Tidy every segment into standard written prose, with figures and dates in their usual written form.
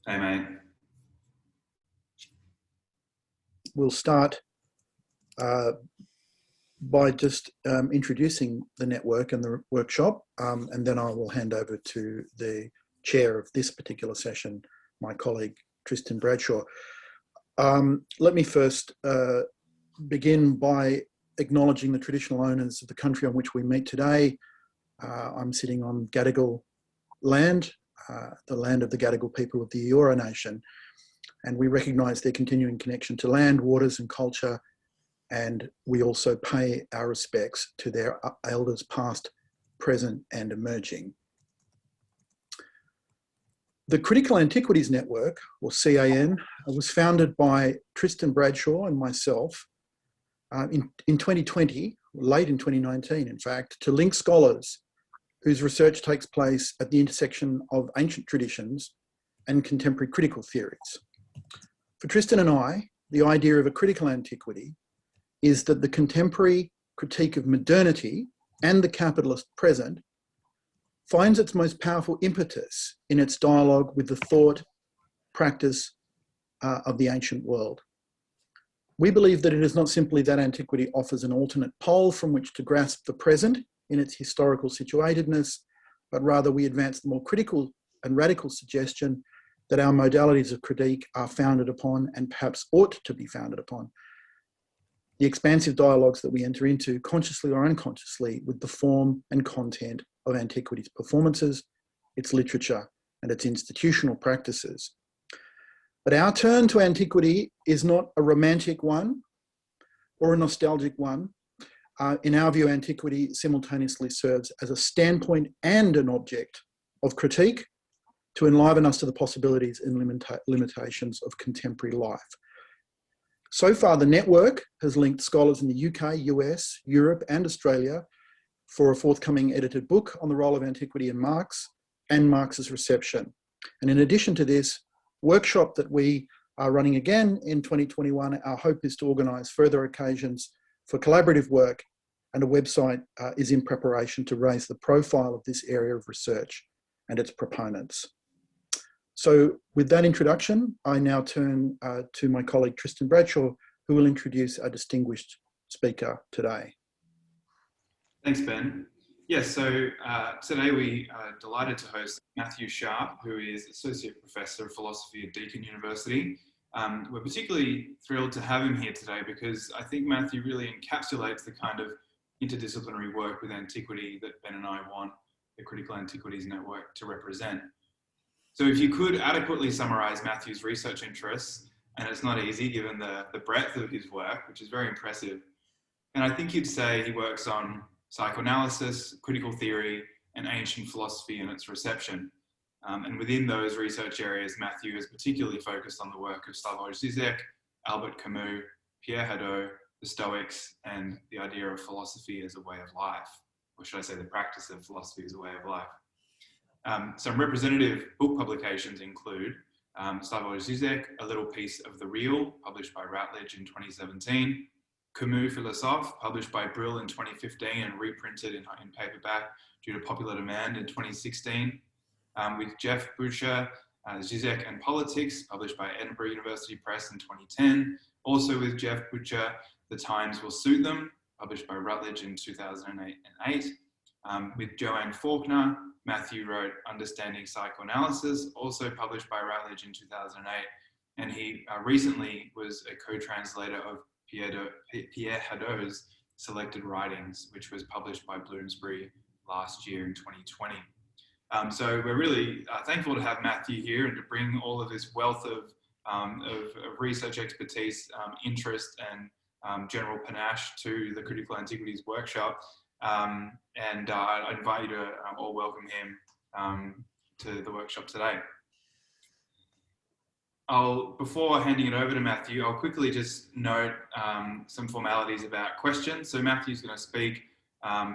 Hey, mate. We'll start by just introducing the network and the workshop, and then I will hand over to the chair of this particular session, my colleague, Tristan Bradshaw. Let me first begin by acknowledging the traditional owners of the country on which we meet today. I'm sitting on Gadigal land, the land of the Gadigal people of the Eora Nation, and we recognise their continuing connection to land, waters and culture, and we also pay our respects to their elders past, present and emerging. The Critical Antiquities Network, or CAN, was founded by Tristan Bradshaw and myself in 2020, late in 2019 in fact, to link scholars whose research takes place at the intersection of ancient traditions and contemporary critical theories. For Tristan and I, the idea of a critical antiquity is that the contemporary critique of modernity and the capitalist present finds its most powerful impetus in its dialogue with the thought, practice of the ancient world. We believe that it is not simply that antiquity offers an alternate pole from which to grasp the present in its historical situatedness, but rather we advance the more critical and radical suggestion that our modalities of critique are founded upon, and perhaps ought to be founded upon, the expansive dialogues that we enter into, consciously or unconsciously, with the form and content of antiquities performances, its literature, and its institutional practices. But our turn to antiquity is not a romantic one or a nostalgic one. In our view, antiquity simultaneously serves as a standpoint and an object of critique to enliven us to the possibilities and limitations of contemporary life. So far, the network has linked scholars in the UK, US, Europe and Australia for a forthcoming edited book on the role of antiquity in Marx and Marx's reception. And in addition to this workshop that we are running again in 2021, our hope is to organise further occasions for collaborative work, and a website is in preparation to raise the profile of this area of research and its proponents. So with that introduction, I now turn to my colleague Tristan Bradshaw, who will introduce our distinguished speaker today. Thanks, Ben. Yes, so today we are delighted to host Matthew Sharpe, who is Associate Professor of Philosophy at Deakin University. We're particularly thrilled to have him here today because I think Matthew really encapsulates the kind of interdisciplinary work with antiquity that Ben and I want the Critical Antiquities Network to represent. So if you could adequately summarise Matthew's research interests, and it's not easy given the breadth of his work, which is very impressive, and I think you'd say he works on psychoanalysis, critical theory, and ancient philosophy and its reception. And within those research areas, Matthew is particularly focused on the work of Slavoj Žižek, Albert Camus, Pierre Hadot, the Stoics, and the idea of philosophy as a way of life, or should I say the practice of philosophy as a way of life. Some representative book publications include Slavoj Žižek, A Little Piece of the Real, published by Routledge in 2017, Camus Philosophe, published by Brill in 2015 and reprinted in paperback due to popular demand in 2016, with Jeff Butcher, Žižek and Politics, published by Edinburgh University Press in 2010, also with Jeff Butcher, The Times Will Suit Them, published by Routledge in 2008, with Joanne Faulkner, Matthew wrote Understanding Psychoanalysis, also published by Routledge in 2008, and he recently was a co-translator of Pierre Hadot's Selected Writings, which was published by Bloomsbury last year in 2020. So we're really thankful to have Matthew here and to bring all of this wealth of research expertise, interest and general panache to the Critical Antiquities Workshop. And I invite you to all welcome him to the workshop today. Before handing it over to Matthew, I'll quickly just note some formalities about questions. So Matthew's going to speak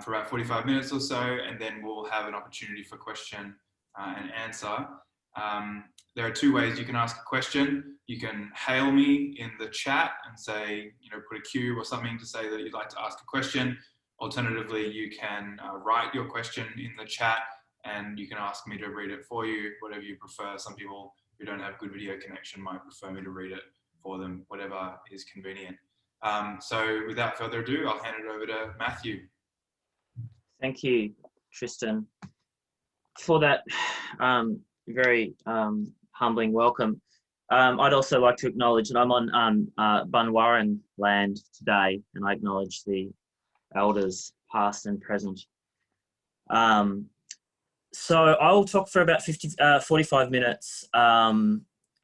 for about 45 minutes or so, and then we'll have an opportunity for question and answer. There are two ways you can ask a question. You can hail me in the chat and say, put a Q or something to say that you'd like to ask a question. Alternatively, you can write your question in the chat and you can ask me to read it for you, whatever you prefer. Some people who don't have good video connection might prefer me to read it for them, whatever is convenient. So without further ado, I'll hand it over to Matthew. Thank you, Tristan, for that very humbling welcome. I'd also like to acknowledge that I'm on Bunwarran land today, and I acknowledge the elders past and present. So I will talk for about 45 minutes.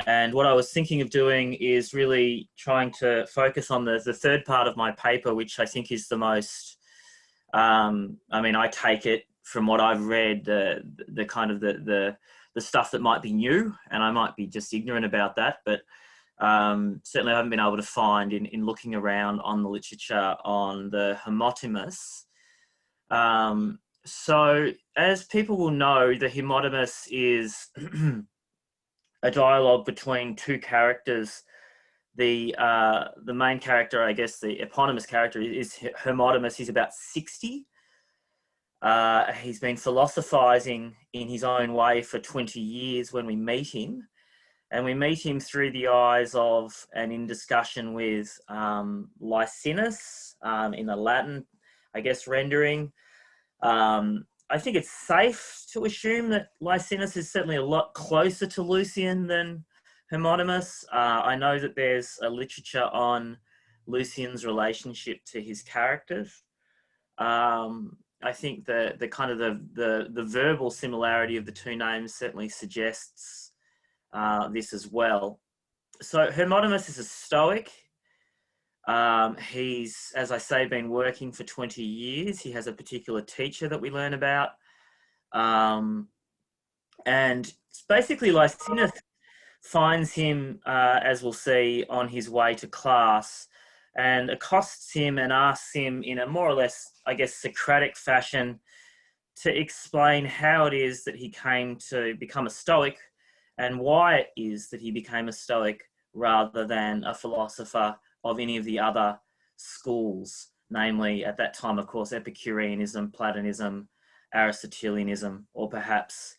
And what I was thinking of doing is really trying to focus on the third part of my paper, which I think is the most, I mean, I take it from what I've read, the kind of the stuff that might be new, and I might be just ignorant about that, but certainly I haven't been able to find in looking around on the literature on the homotimus. So as people will know, the homotimus is a dialogue between two characters. The main character, I guess, the eponymous character is homotimus. He's about 60. He's been philosophizing in his own way for 20 years when we meet him. And we meet him through the eyes of, and in discussion with Lycinus in the Latin, I guess, rendering. I think it's safe to assume that Lycinus is certainly a lot closer to Lucian than homotimus. I know that there's a literature on Lucian's relationship to his characters. I think the kind of the verbal similarity of the two names certainly suggests this as well. So homotimus is a Stoic. He's, as I say, been working for 20 years. He has a particular teacher that we learn about. And basically Lycinus finds him, as we'll see, on his way to class, and accosts him and asks him in a more or less, I guess, Socratic fashion to explain how it is that he came to become a Stoic and why it is that he became a Stoic rather than a philosopher of any of the other schools, namely at that time, of course, Epicureanism, Platonism, Aristotelianism, or perhaps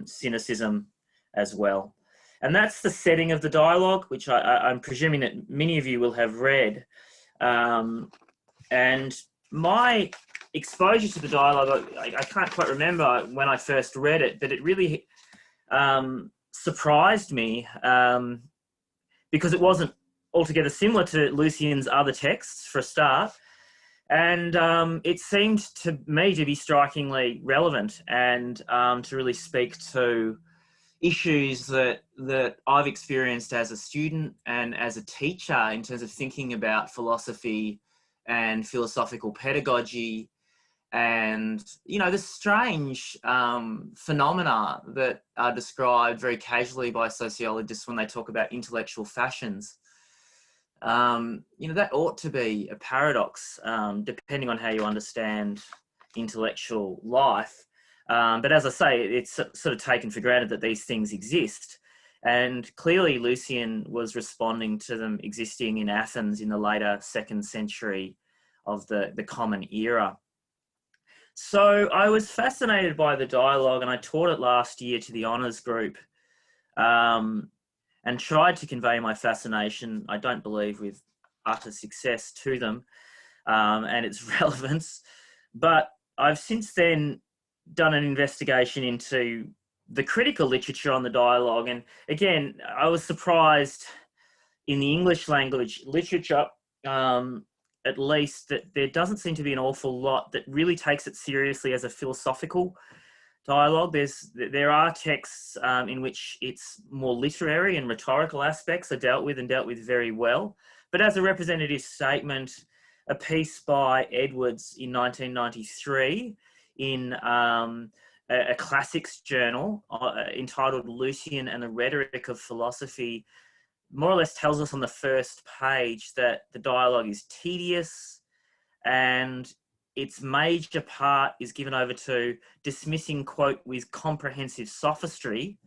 Cynicism as well. And that's the setting of the dialogue, which I'm presuming that many of you will have read. And my exposure to the dialogue, I can't quite remember when I first read it, but it really surprised me because it wasn't altogether similar to Lucian's other texts, for a start. And it seemed to me to be strikingly relevant and to really speak to issues that I've experienced as a student and as a teacher in terms of thinking about philosophy and philosophical pedagogy and, you know, the strange phenomena that are described very casually by sociologists when they talk about intellectual fashions. You know, that ought to be a paradox, depending on how you understand intellectual life. But as I say, it's sort of taken for granted that these things exist. And clearly Lucian was responding to them existing in Athens in the later 2nd century of the Common Era. So I was fascinated by the dialogue, and I taught it last year to the honours group. And tried to convey my fascination, I don't believe with utter success, to them and its relevance. But I've since then done an investigation into the critical literature on the dialogue. And again, I was surprised in the English language literature, at least, that there doesn't seem to be an awful lot that really takes it seriously as a philosophical dialogue. There are texts in which it's more literary and rhetorical aspects are dealt with very well. But as a representative statement, a piece by Edwards in 1993 in a classics journal entitled Lucian and the Rhetoric of Philosophy more or less tells us on the first page that the dialogue is tedious and its major part is given over to dismissing, quote, with comprehensive sophistry,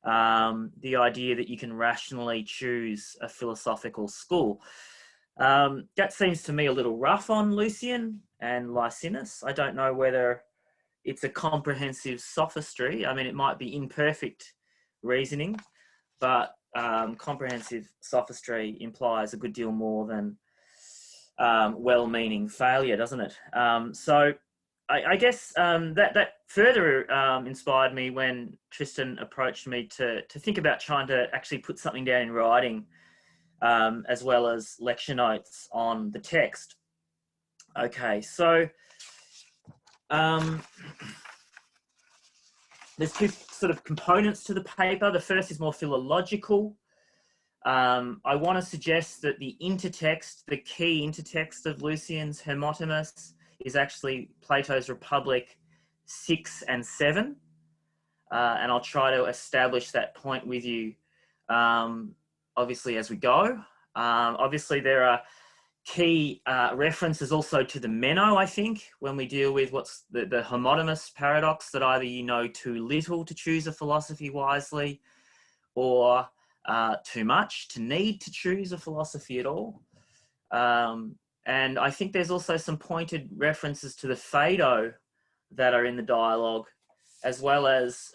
the idea that you can rationally choose a philosophical school. That seems to me a little rough on Lucian and Lycinus. I don't know whether it's a comprehensive sophistry. I mean, it might be imperfect reasoning, but comprehensive sophistry implies a good deal more than well-meaning failure, doesn't it? So I guess that further inspired me when Tristan approached me to think about trying to actually put something down in writing, as well as lecture notes on the text. Okay, so there's two sort of components to the paper. The first is more philological. I want to suggest that the intertext, the key intertext of Lucian's Hermotimus is actually Plato's Republic 6 and 7. And I'll try to establish that point with you, obviously, as we go. Obviously, there are key references also to the Meno, I think, when we deal with what's the homotimous paradox, that either you know too little to choose a philosophy wisely, or too much to need to choose a philosophy at all. And I think there's also some pointed references to the Phaedo that are in the dialogue, as well as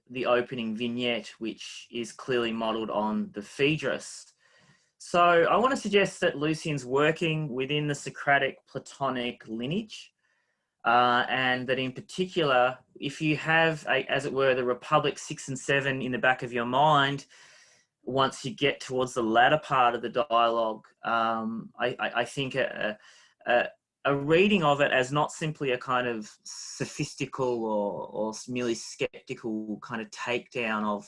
the opening vignette, which is clearly modelled on the Phaedrus. So I want to suggest that Lucian's working within the Socratic Platonic lineage, and that in particular, if you have, as it were, the Republic 6 and 7 in the back of your mind, once you get towards the latter part of the dialogue, I think a reading of it as not simply a kind of sophistical or merely skeptical kind of takedown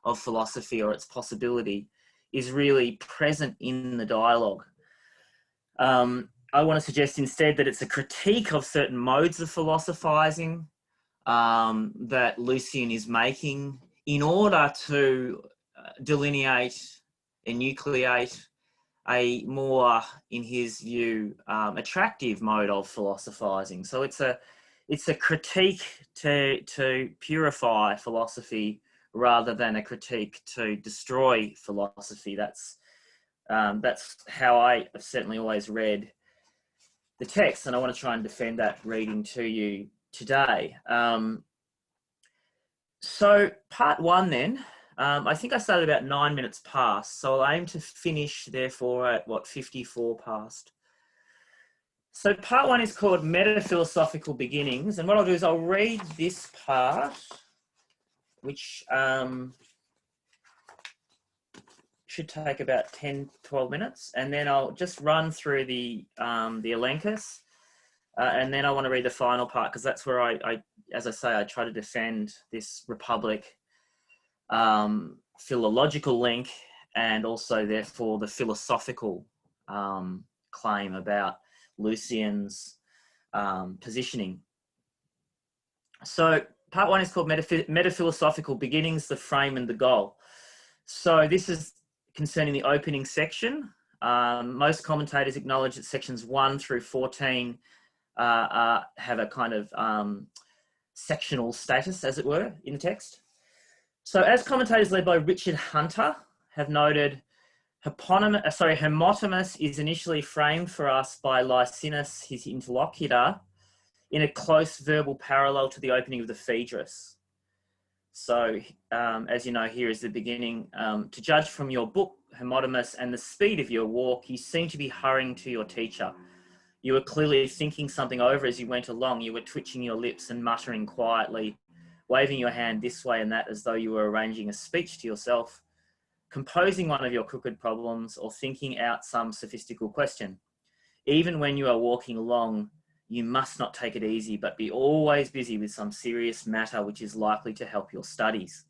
of philosophy or its possibility is really present in the dialogue. I want to suggest instead that it's a critique of certain modes of philosophizing that Lucian is making in order to delineate, enucleate a more, in his view, attractive mode of philosophizing. So it's a critique to purify philosophy rather than a critique to destroy philosophy. That's how I have certainly always read the text, and I want to try and defend that reading to you today. So part one then, I think I started about 9 minutes past, so I'll aim to finish therefore at 54 past. So part one is called Metaphilosophical Beginnings, and what I'll do is I'll read this part, which should take about 10, 12 minutes, and then I'll just run through the Elenchus, and then I want to read the final part, because that's where I, as I say, I try to defend this Republic philological link, and also therefore the philosophical claim about Lucian's positioning. So part one is called Metaphilosophical Beginnings, the Frame and the Goal. So this is concerning the opening section. Most commentators acknowledge that sections 1 through 14 have a kind of sectional status, as it were, in the text. So as commentators led by Richard Hunter have noted, Hermotimus is initially framed for us by Lycinus, his interlocutor, in a close verbal parallel to the opening of the Phaedrus. So, as you know, here is the beginning. To judge from your book, Hermotimus, and the speed of your walk, you seem to be hurrying to your teacher. You were clearly thinking something over as you went along. You were twitching your lips and muttering quietly, waving your hand this way and that as though you were arranging a speech to yourself, composing one of your crooked problems, or thinking out some sophistical question. Even when you are walking along, you must not take it easy, but be always busy with some serious matter which is likely to help your studies.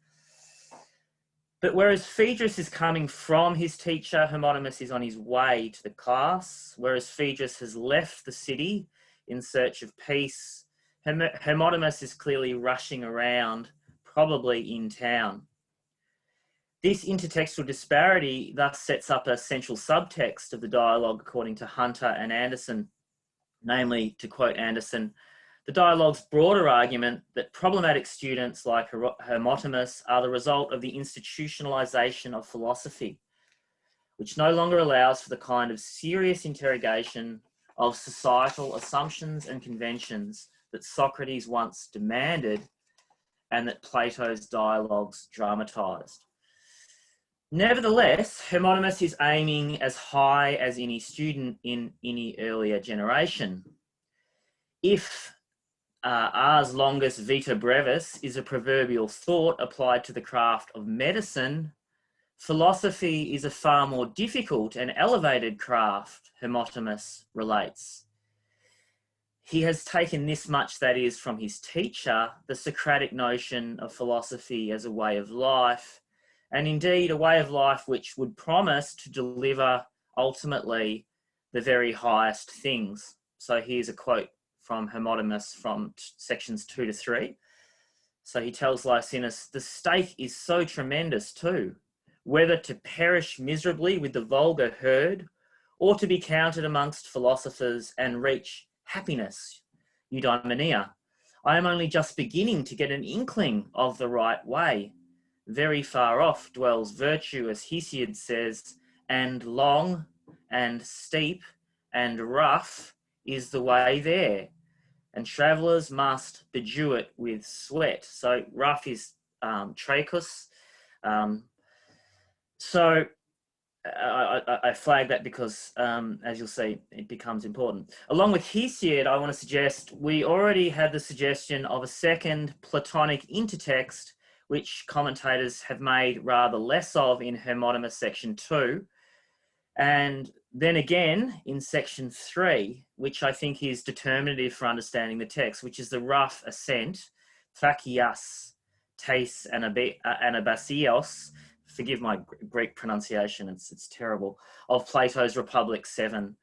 But whereas Phaedrus is coming from his teacher, Hermotimus is on his way to the class. Whereas Phaedrus has left the city in search of peace, Hermotimus is clearly rushing around, probably in town. This intertextual disparity thus sets up a central subtext of the dialogue according to Hunter and Anderson. Namely, to quote Anderson, the dialogue's broader argument that problematic students like Hermotimus are the result of the institutionalization of philosophy, which no longer allows for the kind of serious interrogation of societal assumptions and conventions that Socrates once demanded and that Plato's dialogues dramatized. Nevertheless, Hermodimus is aiming as high as any student in any earlier generation. If ars longus vita brevis is a proverbial thought applied to the craft of medicine, philosophy is a far more difficult and elevated craft, Hermodimus relates. He has taken this much, that is, from his teacher, the Socratic notion of philosophy as a way of life, and indeed a way of life which would promise to deliver ultimately the very highest things. So here's a quote from Hermodimus from sections 2 to 3. So he tells Lycinus, "The stake is so tremendous too, whether to perish miserably with the vulgar herd, or to be counted amongst philosophers and reach happiness, eudaimonia. I am only just beginning to get an inkling of the right way. Very far off dwells virtue, as Hesiod says, and long and steep and rough is the way there, and travellers must bedew it with sweat." So rough is trachus. So I flag that because, as you'll see, it becomes important. Along with Hesiod, I want to suggest we already had the suggestion of a second Platonic intertext, which commentators have made rather less of in Hermodimus section 2. And then again in section 3, which I think is determinative for understanding the text, which is the rough ascent, Thakias, Tais, Anabasios, forgive my Greek pronunciation, it's terrible, of Plato's Republic 7.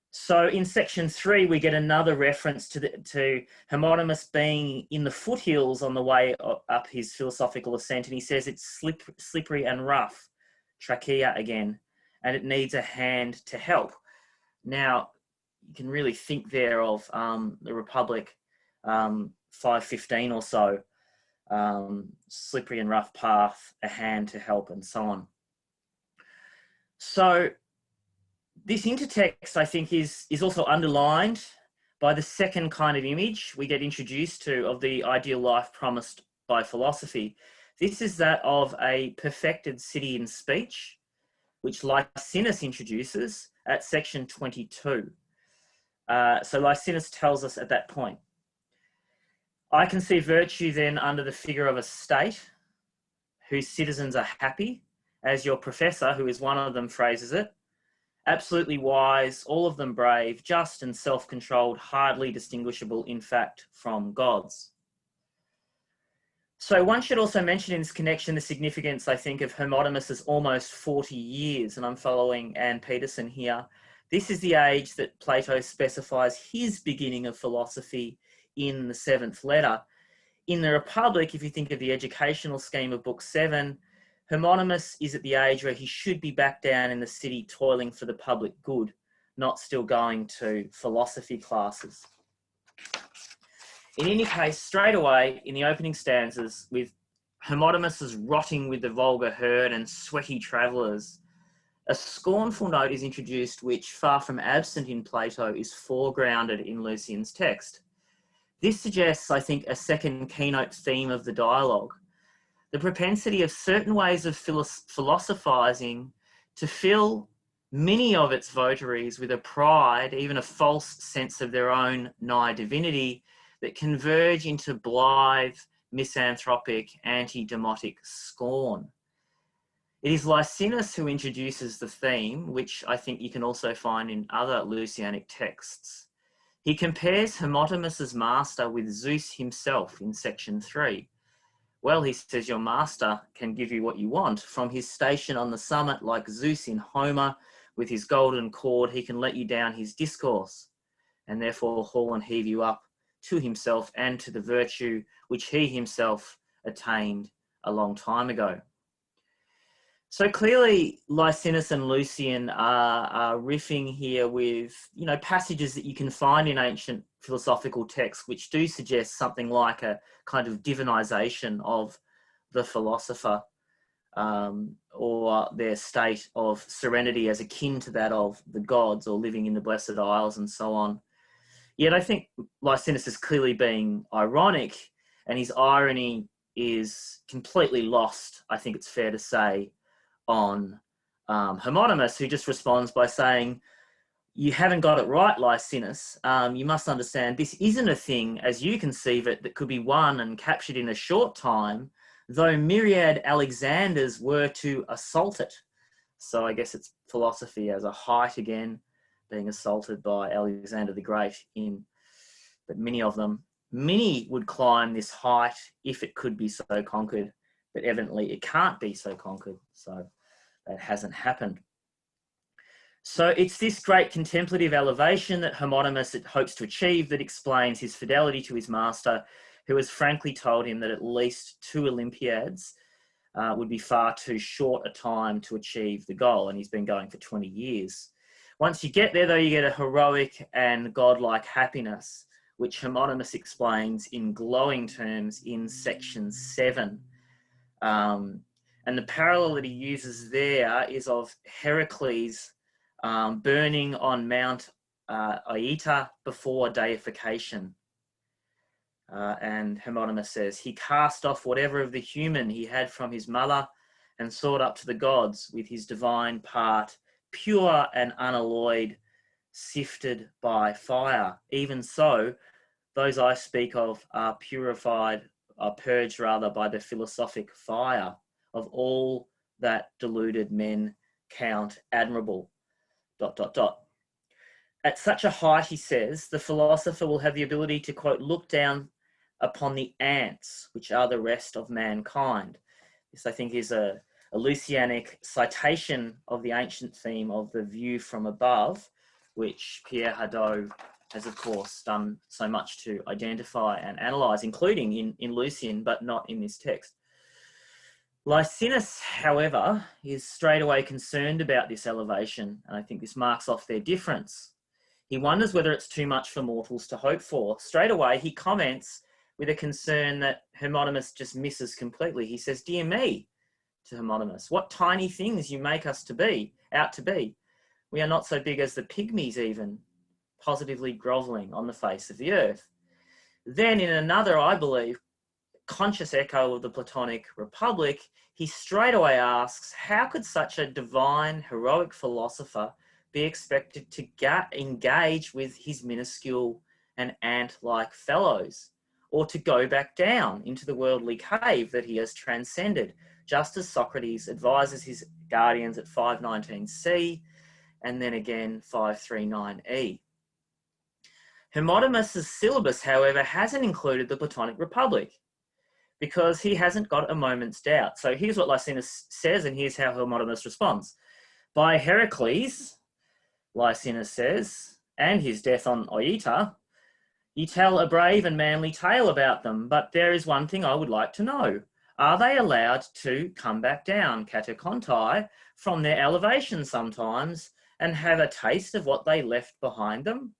So in section 3, we get another reference to Hermodimus being in the foothills on the way up his philosophical ascent, and he says it's slippery and rough, trachea again, and it needs a hand to help. Now, you can really think there of the Republic 5:15 or so, slippery and rough path, a hand to help, and so on. So this intertext, I think, is also underlined by the second kind of image we get introduced to of the ideal life promised by philosophy. This is that of a perfected city in speech, which Lycinus introduces at section 22. So Lycinus tells us at that point, "I can see virtue then under the figure of a state whose citizens are happy, as your professor, who is one of them, phrases it, absolutely wise, all of them brave, just and self-controlled, hardly distinguishable, in fact, from gods." So one should also mention in this connection the significance, I think, of Hermodimus's almost 40 years, and I'm following Anne Peterson here. This is the age that Plato specifies his beginning of philosophy in the 7th letter. In the Republic, if you think of the educational scheme of Book 7, Hermodimus is at the age where he should be back down in the city toiling for the public good, not still going to philosophy classes. In any case, straight away in the opening stanzas, with Hermodimus rotting with the vulgar herd and sweaty travellers, a scornful note is introduced which, far from absent in Plato, is foregrounded in Lucian's text. This suggests, I think, a second keynote theme of the dialogue: the propensity of certain ways of philosophizing to fill many of its votaries with a pride, even a false sense of their own nigh divinity, that converge into blithe, misanthropic, anti-demotic scorn. It is Lycinus who introduces the theme, which I think you can also find in other Lucianic texts. He compares Hermodimus's master with Zeus himself in section 3. Well, he says, your master can give you what you want. From his station on the summit, like Zeus in Homer, with his golden cord, he can let you down his discourse, and therefore haul and heave you up to himself and to the virtue which he himself attained a long time ago. So clearly Lycinus and Lucian are riffing here with, passages that you can find in ancient philosophical texts which do suggest something like a kind of divinization of the philosopher, or their state of serenity as akin to that of the gods, or living in the blessed isles and so on. Yet I think Lycinus is clearly being ironic, and his irony is completely lost, I think it's fair to say, on Hermotimus, who just responds by saying, you haven't got it right, Lycinus. You must understand this isn't a thing as you conceive it that could be won and captured in a short time, though myriad Alexanders were to assault it. So I guess it's philosophy as a height again, being assaulted by Alexander the Great, but many would climb this height if it could be so conquered, but evidently it can't be so conquered. So that hasn't happened. So it's this great contemplative elevation that Hermotimus hopes to achieve that explains his fidelity to his master, who has frankly told him that at least 2 Olympiads would be far too short a time to achieve the goal, and he's been going for 20 years. Once you get there, though, you get a heroic and godlike happiness, which Hermotimus explains in glowing terms in section 7. And the parallel that he uses there is of Heracles burning on Mount Aita before deification. And Hermotimus says, he cast off whatever of the human he had from his mother and soared up to the gods with his divine part, pure and unalloyed, sifted by fire. Even so, those I speak of are purged rather by the philosophic fire of all that deluded men count admirable. ... At such a height, he says, the philosopher will have the ability to, quote, look down upon the ants, which are the rest of mankind. This, I think, is a Lucianic citation of the ancient theme of the view from above, which Pierre Hadot has, of course, done so much to identify and analyse, including in Lucian, but not in this text. Lycinus, however, is straight away concerned about this elevation, and I think this marks off their difference. He wonders whether it's too much for mortals to hope for. Straight away, he comments with a concern that Hermotimus just misses completely. He says, dear me, to Hermotimus, what tiny things you make us out to be. We are not so big as the pygmies even, positively grovelling on the face of the earth. Then in another, I believe, conscious echo of the Platonic Republic, he straight away asks, how could such a divine, heroic philosopher be expected to engage with his minuscule and ant-like fellows, or to go back down into the worldly cave that he has transcended, just as Socrates advises his guardians at 519c, and then again 539e. Hermotimus's syllabus, however, hasn't included the Platonic Republic, because he hasn't got a moment's doubt. So here's what Lycinus says, and here's how Hermotimus responds. By Heracles, Lycinus says, and his death on Oita, you tell a brave and manly tale about them, but there is one thing I would like to know. Are they allowed to come back down, katakontai, from their elevation sometimes and have a taste of what they left behind them?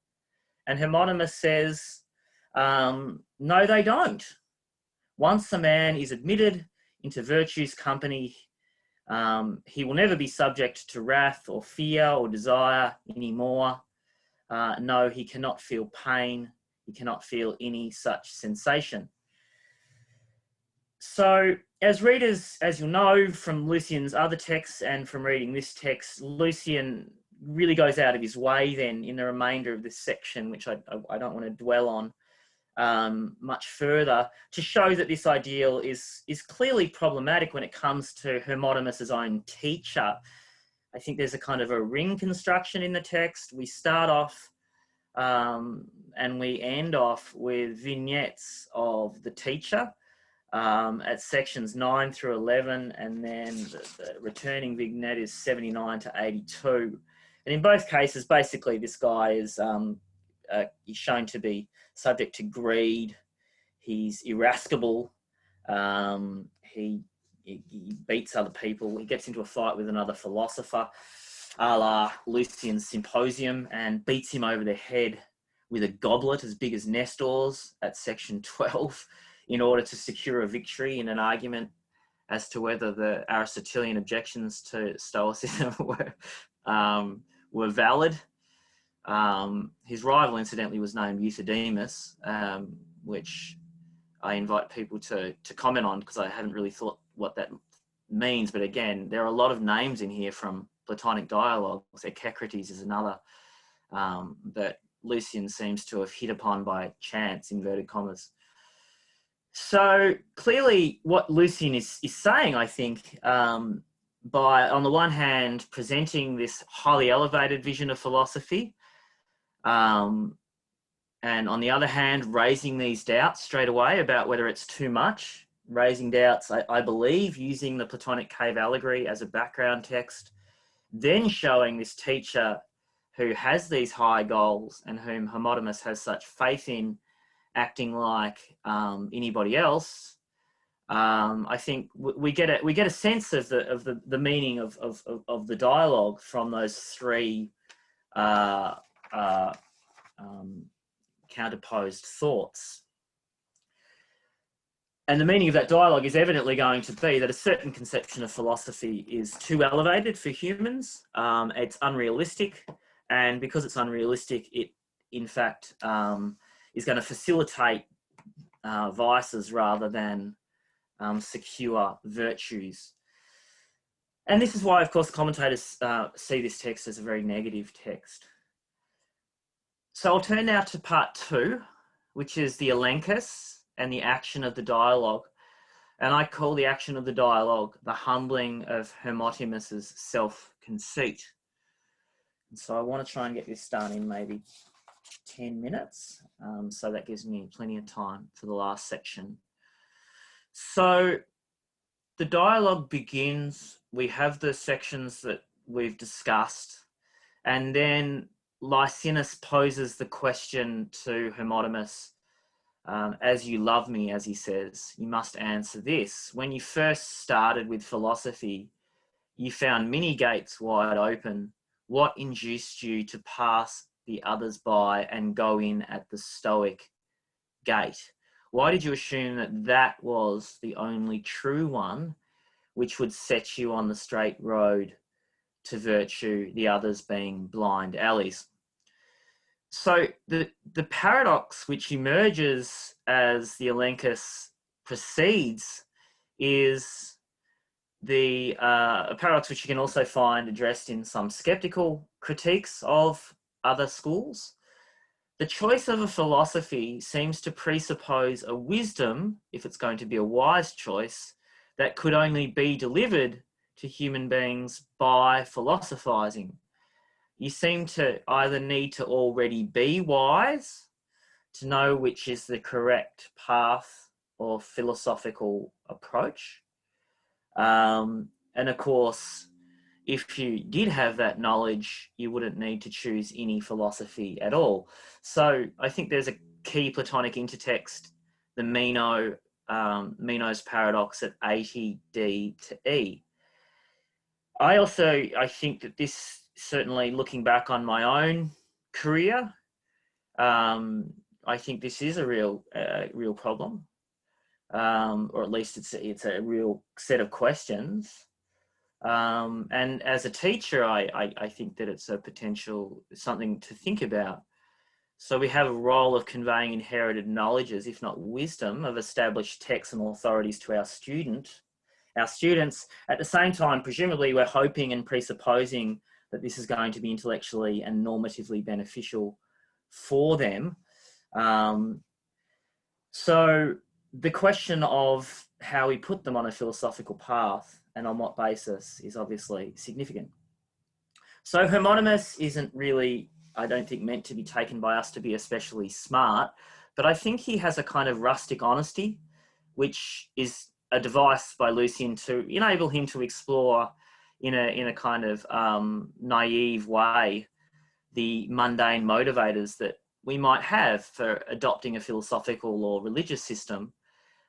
And Hermotimus says, no, they don't. Once a man is admitted into virtue's company, he will never be subject to wrath or fear or desire anymore. No, he cannot feel pain. He cannot feel any such sensation. So, as readers, as you'll know from Lucian's other texts and from reading this text, Lucian really goes out of his way then in the remainder of this section, which I don't want to dwell on much further, to show that this ideal is clearly problematic when it comes to Hermotimus's own teacher. I think there's a kind of a ring construction in the text. We start off and we end off with vignettes of the teacher at sections 9 through 11, and then the returning vignette is 79 to 82. And in both cases, basically, this guy is he's shown to be subject to greed. He's irascible. He beats other people. He gets into a fight with another philosopher, a la Lucian's Symposium, and beats him over the head with a goblet as big as Nestor's at section 12 in order to secure a victory in an argument as to whether the Aristotelian objections to Stoicism were valid. His rival, incidentally, was named Euthydemus, which I invite people to comment on, because I haven't really thought what that means. But again, there are a lot of names in here from Platonic dialogues. Echecrates is another that Lucian seems to have hit upon by chance, inverted commas. So clearly what Lucian is saying, I think, by, on the one hand, presenting this highly elevated vision of philosophy, and on the other hand, raising these doubts straight away about whether it's too much, raising doubts, I believe, using the Platonic cave allegory as a background text, then showing this teacher who has these high goals and whom Hermotimus has such faith in, acting like anybody else. I think we get a sense of the meaning of the dialogue from those three counterposed thoughts. And the meaning of that dialogue is evidently going to be that a certain conception of philosophy is too elevated for humans. It's unrealistic, and because it's unrealistic, it in fact is going to facilitate vices rather than secure virtues. And this is why, of course, commentators see this text as a very negative text. So I'll turn now to part 2, which is the elenchus and the action of the dialogue. And I call the action of the dialogue the humbling of Hermotimus's self-conceit. And so I want to try and get this done in maybe 10 minutes. So that gives me plenty of time for the last section. So the dialogue begins, we have the sections that we've discussed, and then Lycinus poses the question to Hermotimus, as you love me, as he says, you must answer this. When you first started with philosophy, you found many gates wide open. What induced you to pass the others by and go in at the Stoic gate? Why did you assume that that was the only true one, which would set you on the straight road to virtue, the others being blind alleys? So the paradox which emerges as the elenchus proceeds is a paradox which you can also find addressed in some skeptical critiques of other schools. The choice of a philosophy seems to presuppose a wisdom, if it's going to be a wise choice, that could only be delivered to human beings by philosophizing. You seem to either need to already be wise to know which is the correct path or philosophical approach. And of course, if you did have that knowledge, you wouldn't need to choose any philosophy at all. So I think there's a key Platonic intertext, the Meno's paradox at 80D to E. I think that this, certainly looking back on my own career, I think this is a real problem, or at least it's a real set of questions. And as a teacher, I think that it's a potential, something to think about. So we have a role of conveying inherited knowledges, if not wisdom, of established texts and authorities to our students. At the same time, presumably we're hoping and presupposing that this is going to be intellectually and normatively beneficial for them. So the question of how we put them on a philosophical path and on what basis is obviously significant. So Hermotimus isn't really, I don't think, meant to be taken by us to be especially smart, but I think he has a kind of rustic honesty, which is a device by Lucian to enable him to explore in a kind of naive way the mundane motivators that we might have for adopting a philosophical or religious system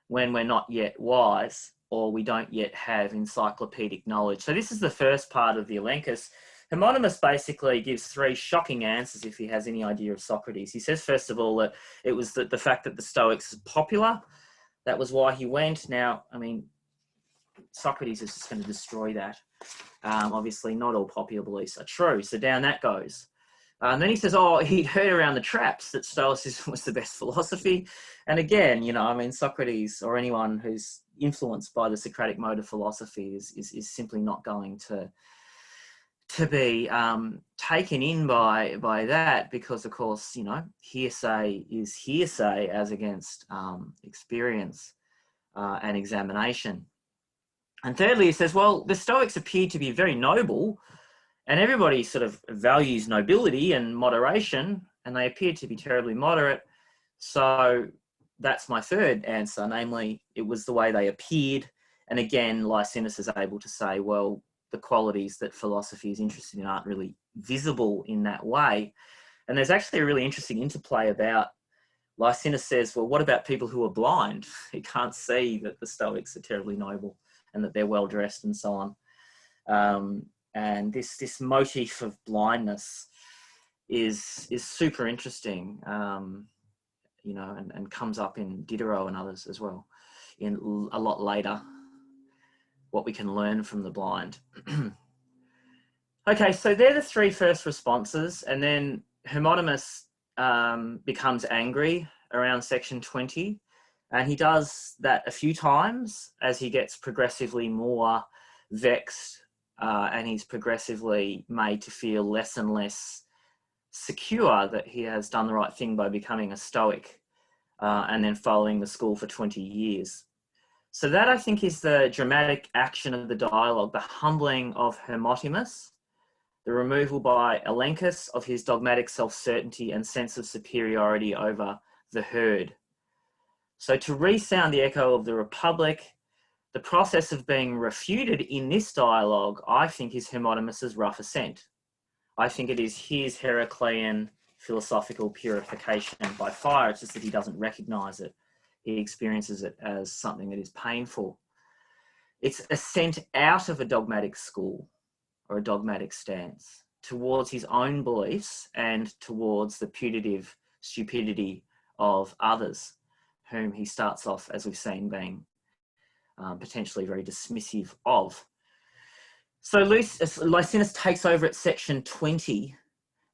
when we're not yet wise or we don't yet have encyclopedic knowledge. So this is the first part of the elenchus. Hermotimus basically gives 3 shocking answers if he has any idea of Socrates. He says, first of all, that it was the fact that the Stoics is popular. That was why he went. Now, I mean, Socrates is just going to destroy that. Obviously, not all popular beliefs are true. So down that goes. And then he says, oh, he'd heard around the traps that Stoicism was the best philosophy. And again, you know, I mean, Socrates or anyone who's influenced by the Socratic mode of philosophy is simply not going to be taken in by that, because, of course, you know, hearsay is hearsay as against experience and examination. And thirdly, he says, well, the Stoics appear to be very noble, and everybody sort of values nobility and moderation, and they appear to be terribly moderate. So that's my third answer, namely, it was the way they appeared. And again, Lycinus is able to say, well, the qualities that philosophy is interested in aren't really visible in that way. And there's actually a really interesting interplay about, Lycinus says, well, what about people who are blind? He can't see that the Stoics are terribly noble and that they're well-dressed and so on. And this motif of blindness is super interesting, you know, and comes up in Diderot and others as well, in a lot later, what we can learn from the blind. Okay, so they're the three first responses, and then Hermotimus becomes angry around section 20, and he does that a few times as he gets progressively more vexed, and he's progressively made to feel less and less secure that he has done the right thing by becoming a Stoic, and then following the school for 20 years. So that, I think, is the dramatic action of the dialogue, the humbling of Hermotimus, the removal by Elenchus of his dogmatic self-certainty and sense of superiority over the herd. So to resound the echo of the Republic, the process of being refuted in this dialogue, I think, is Hermotimus's rough ascent. I think it is his Heraclean philosophical purification by fire. It's just that he doesn't recognize it. He experiences it as something that is painful. It's ascent out of a dogmatic school or a dogmatic stance towards his own beliefs and towards the putative stupidity of others, whom he starts off, as we've seen, being potentially very dismissive of. So Lycinus takes over at section 20,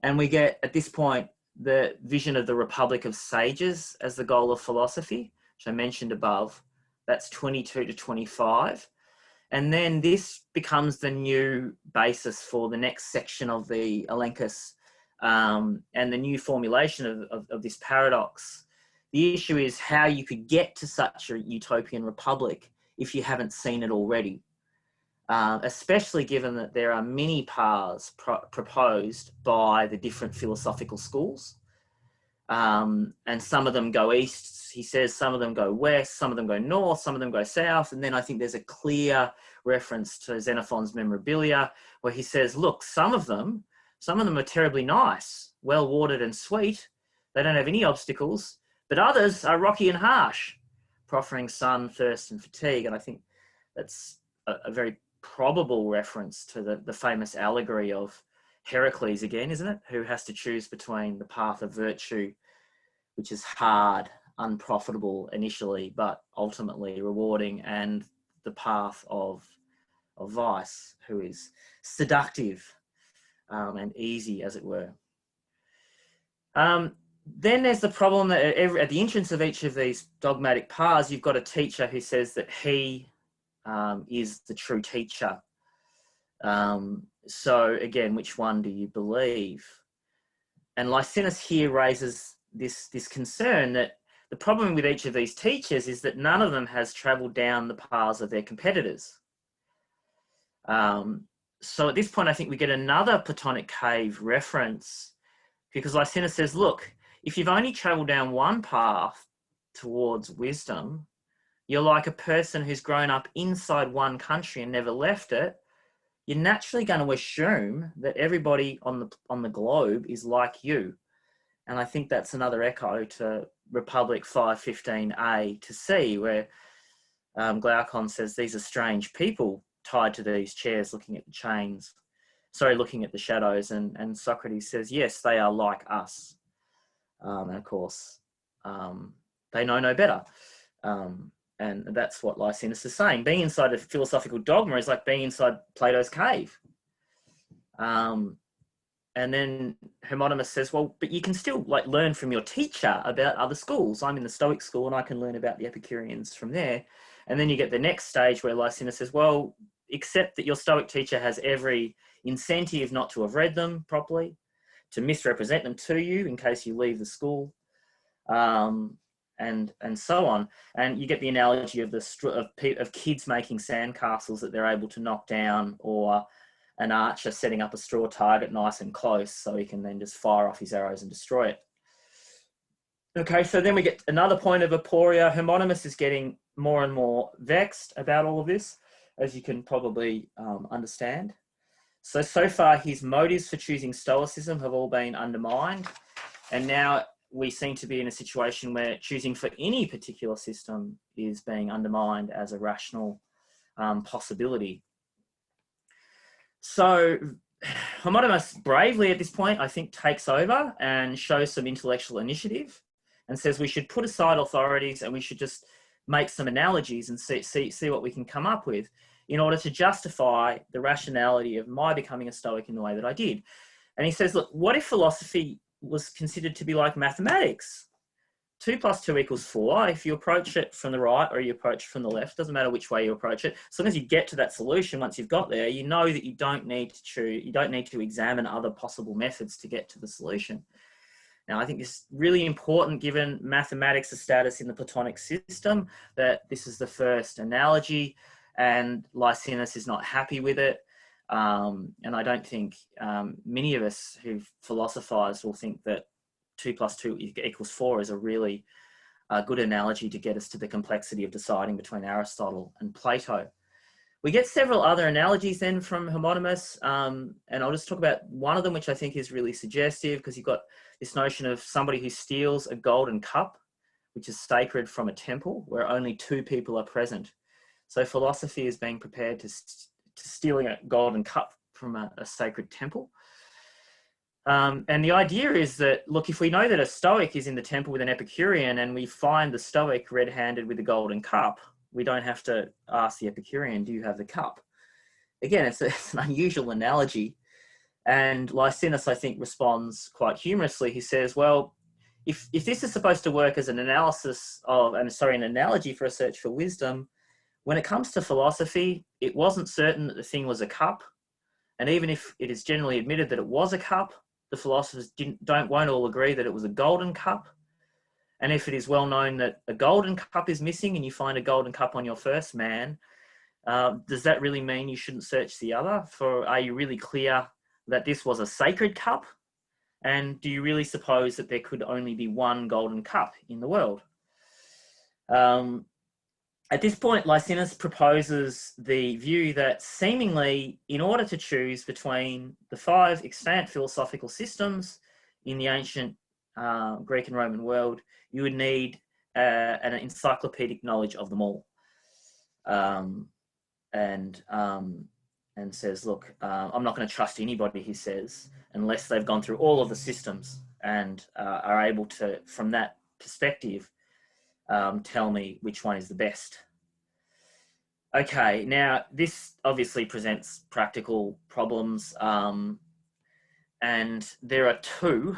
and we get, at this point, the vision of the Republic of Sages as the goal of philosophy, which I mentioned above. That's 22 to 25. And then this becomes the new basis for the next section of the Elenchus, and the new formulation of this paradox. The issue is how you could get to such a utopian republic if you haven't seen it already, especially given that there are many paths proposed by the different philosophical schools. And some of them go east, he says, some of them go west, some of them go north, some of them go south. And then I think there's a clear reference to Xenophon's Memorabilia, where he says, look, some of them are terribly nice, well-watered and sweet. They don't have any obstacles, but others are rocky and harsh, proffering sun, thirst and fatigue. And I think that's a very probable reference to the famous allegory of Heracles again, isn't it? Who has to choose between the path of virtue, which is hard, unprofitable initially, but ultimately rewarding, and the path of vice, who is seductive and easy, as it were. Then there's the problem that at the entrance of each of these dogmatic paths, you've got a teacher who says that he is the true teacher. So again, which one do you believe? And Lycinus here raises this concern that the problem with each of these teachers is that none of them has travelled down the paths of their competitors. So at this point, I think we get another Platonic cave reference, because Lycinus says, look, if you've only travelled down one path towards wisdom, you're like a person who's grown up inside one country and never left it. You're naturally going to assume that everybody on the globe is like you. And I think that's another echo to Republic 5:15a to c, where Glaucon says these are strange people tied to these chairs looking at the chains. Sorry, looking at the shadows. And Socrates says, yes, they are like us. And of course, they know no better. And that's what Lycinus is saying. Being inside a philosophical dogma is like being inside Plato's cave. And then Hermodimus says, well, but you can still like learn from your teacher about other schools. I'm in the Stoic school and I can learn about the Epicureans from there. And then you get the next stage where Lycinus says, well, except that your Stoic teacher has every incentive not to have read them properly, to misrepresent them to you in case you leave the school, and so on. And you get the analogy of of kids making sandcastles that they're able to knock down, or an archer setting up a straw target nice and close so he can then just fire off his arrows and destroy it. Okay, so then we get another point of aporia. Hermodimus is getting more and more vexed about all of this, as you can probably understand. So far his motives for choosing Stoicism have all been undermined, and now we seem to be in a situation where choosing for any particular system is being undermined as a rational possibility. So Hermodimus bravely at this point, I think, takes over and shows some intellectual initiative and says we should put aside authorities and we should just make some analogies and see what we can come up with in order to justify the rationality of my becoming a Stoic in the way that I did. And he says, look, what if philosophy was considered to be like mathematics? 2 + 2 = 4. If you approach it from the right or you approach it from the left, doesn't matter which way you approach it. As long as you get to that solution, once you've got there, you know that you don't need to choose, you don't need to examine other possible methods to get to the solution. Now, I think this is really important given mathematics' status in the Platonic system, that this is the first analogy, and Lycinus is not happy with it. And I don't think many of us who've philosophized will think that 2 + 2 = 4 is a really good analogy to get us to the complexity of deciding between Aristotle and Plato. We get several other analogies then from Hermodimus, and I'll just talk about one of them, which I think is really suggestive, because you've got this notion of somebody who steals a golden cup, which is sacred from a temple where only 2 people are present. So philosophy is being prepared to stealing a golden cup from a sacred temple. And the idea is that, look, if we know that a Stoic is in the temple with an Epicurean and we find the Stoic red-handed with a golden cup, we don't have to ask the Epicurean, do you have the cup? Again, it's an unusual analogy. And Lycinus, I think, responds quite humorously. He says, well, if this is supposed to work as an analysis of, an analogy for a search for wisdom, when it comes to philosophy, it wasn't certain that the thing was a cup. And even if it is generally admitted that it was a cup, the philosophers won't all agree that it was a golden cup. And if it is well known that a golden cup is missing and you find a golden cup on your first man, does that really mean you shouldn't search the other? Are you really clear that this was a sacred cup? And do you really suppose that there could only be one golden cup in the world? At this point, Lycinus proposes the view that seemingly, in order to choose between the 5 extant philosophical systems in the ancient Greek and Roman world, you would need an encyclopedic knowledge of them all. And says, look, I'm not going to trust anybody, he says, unless they've gone through all of the systems and are able to, from that perspective, tell me which one is the best. Okay, now this obviously presents practical problems, and there are 2.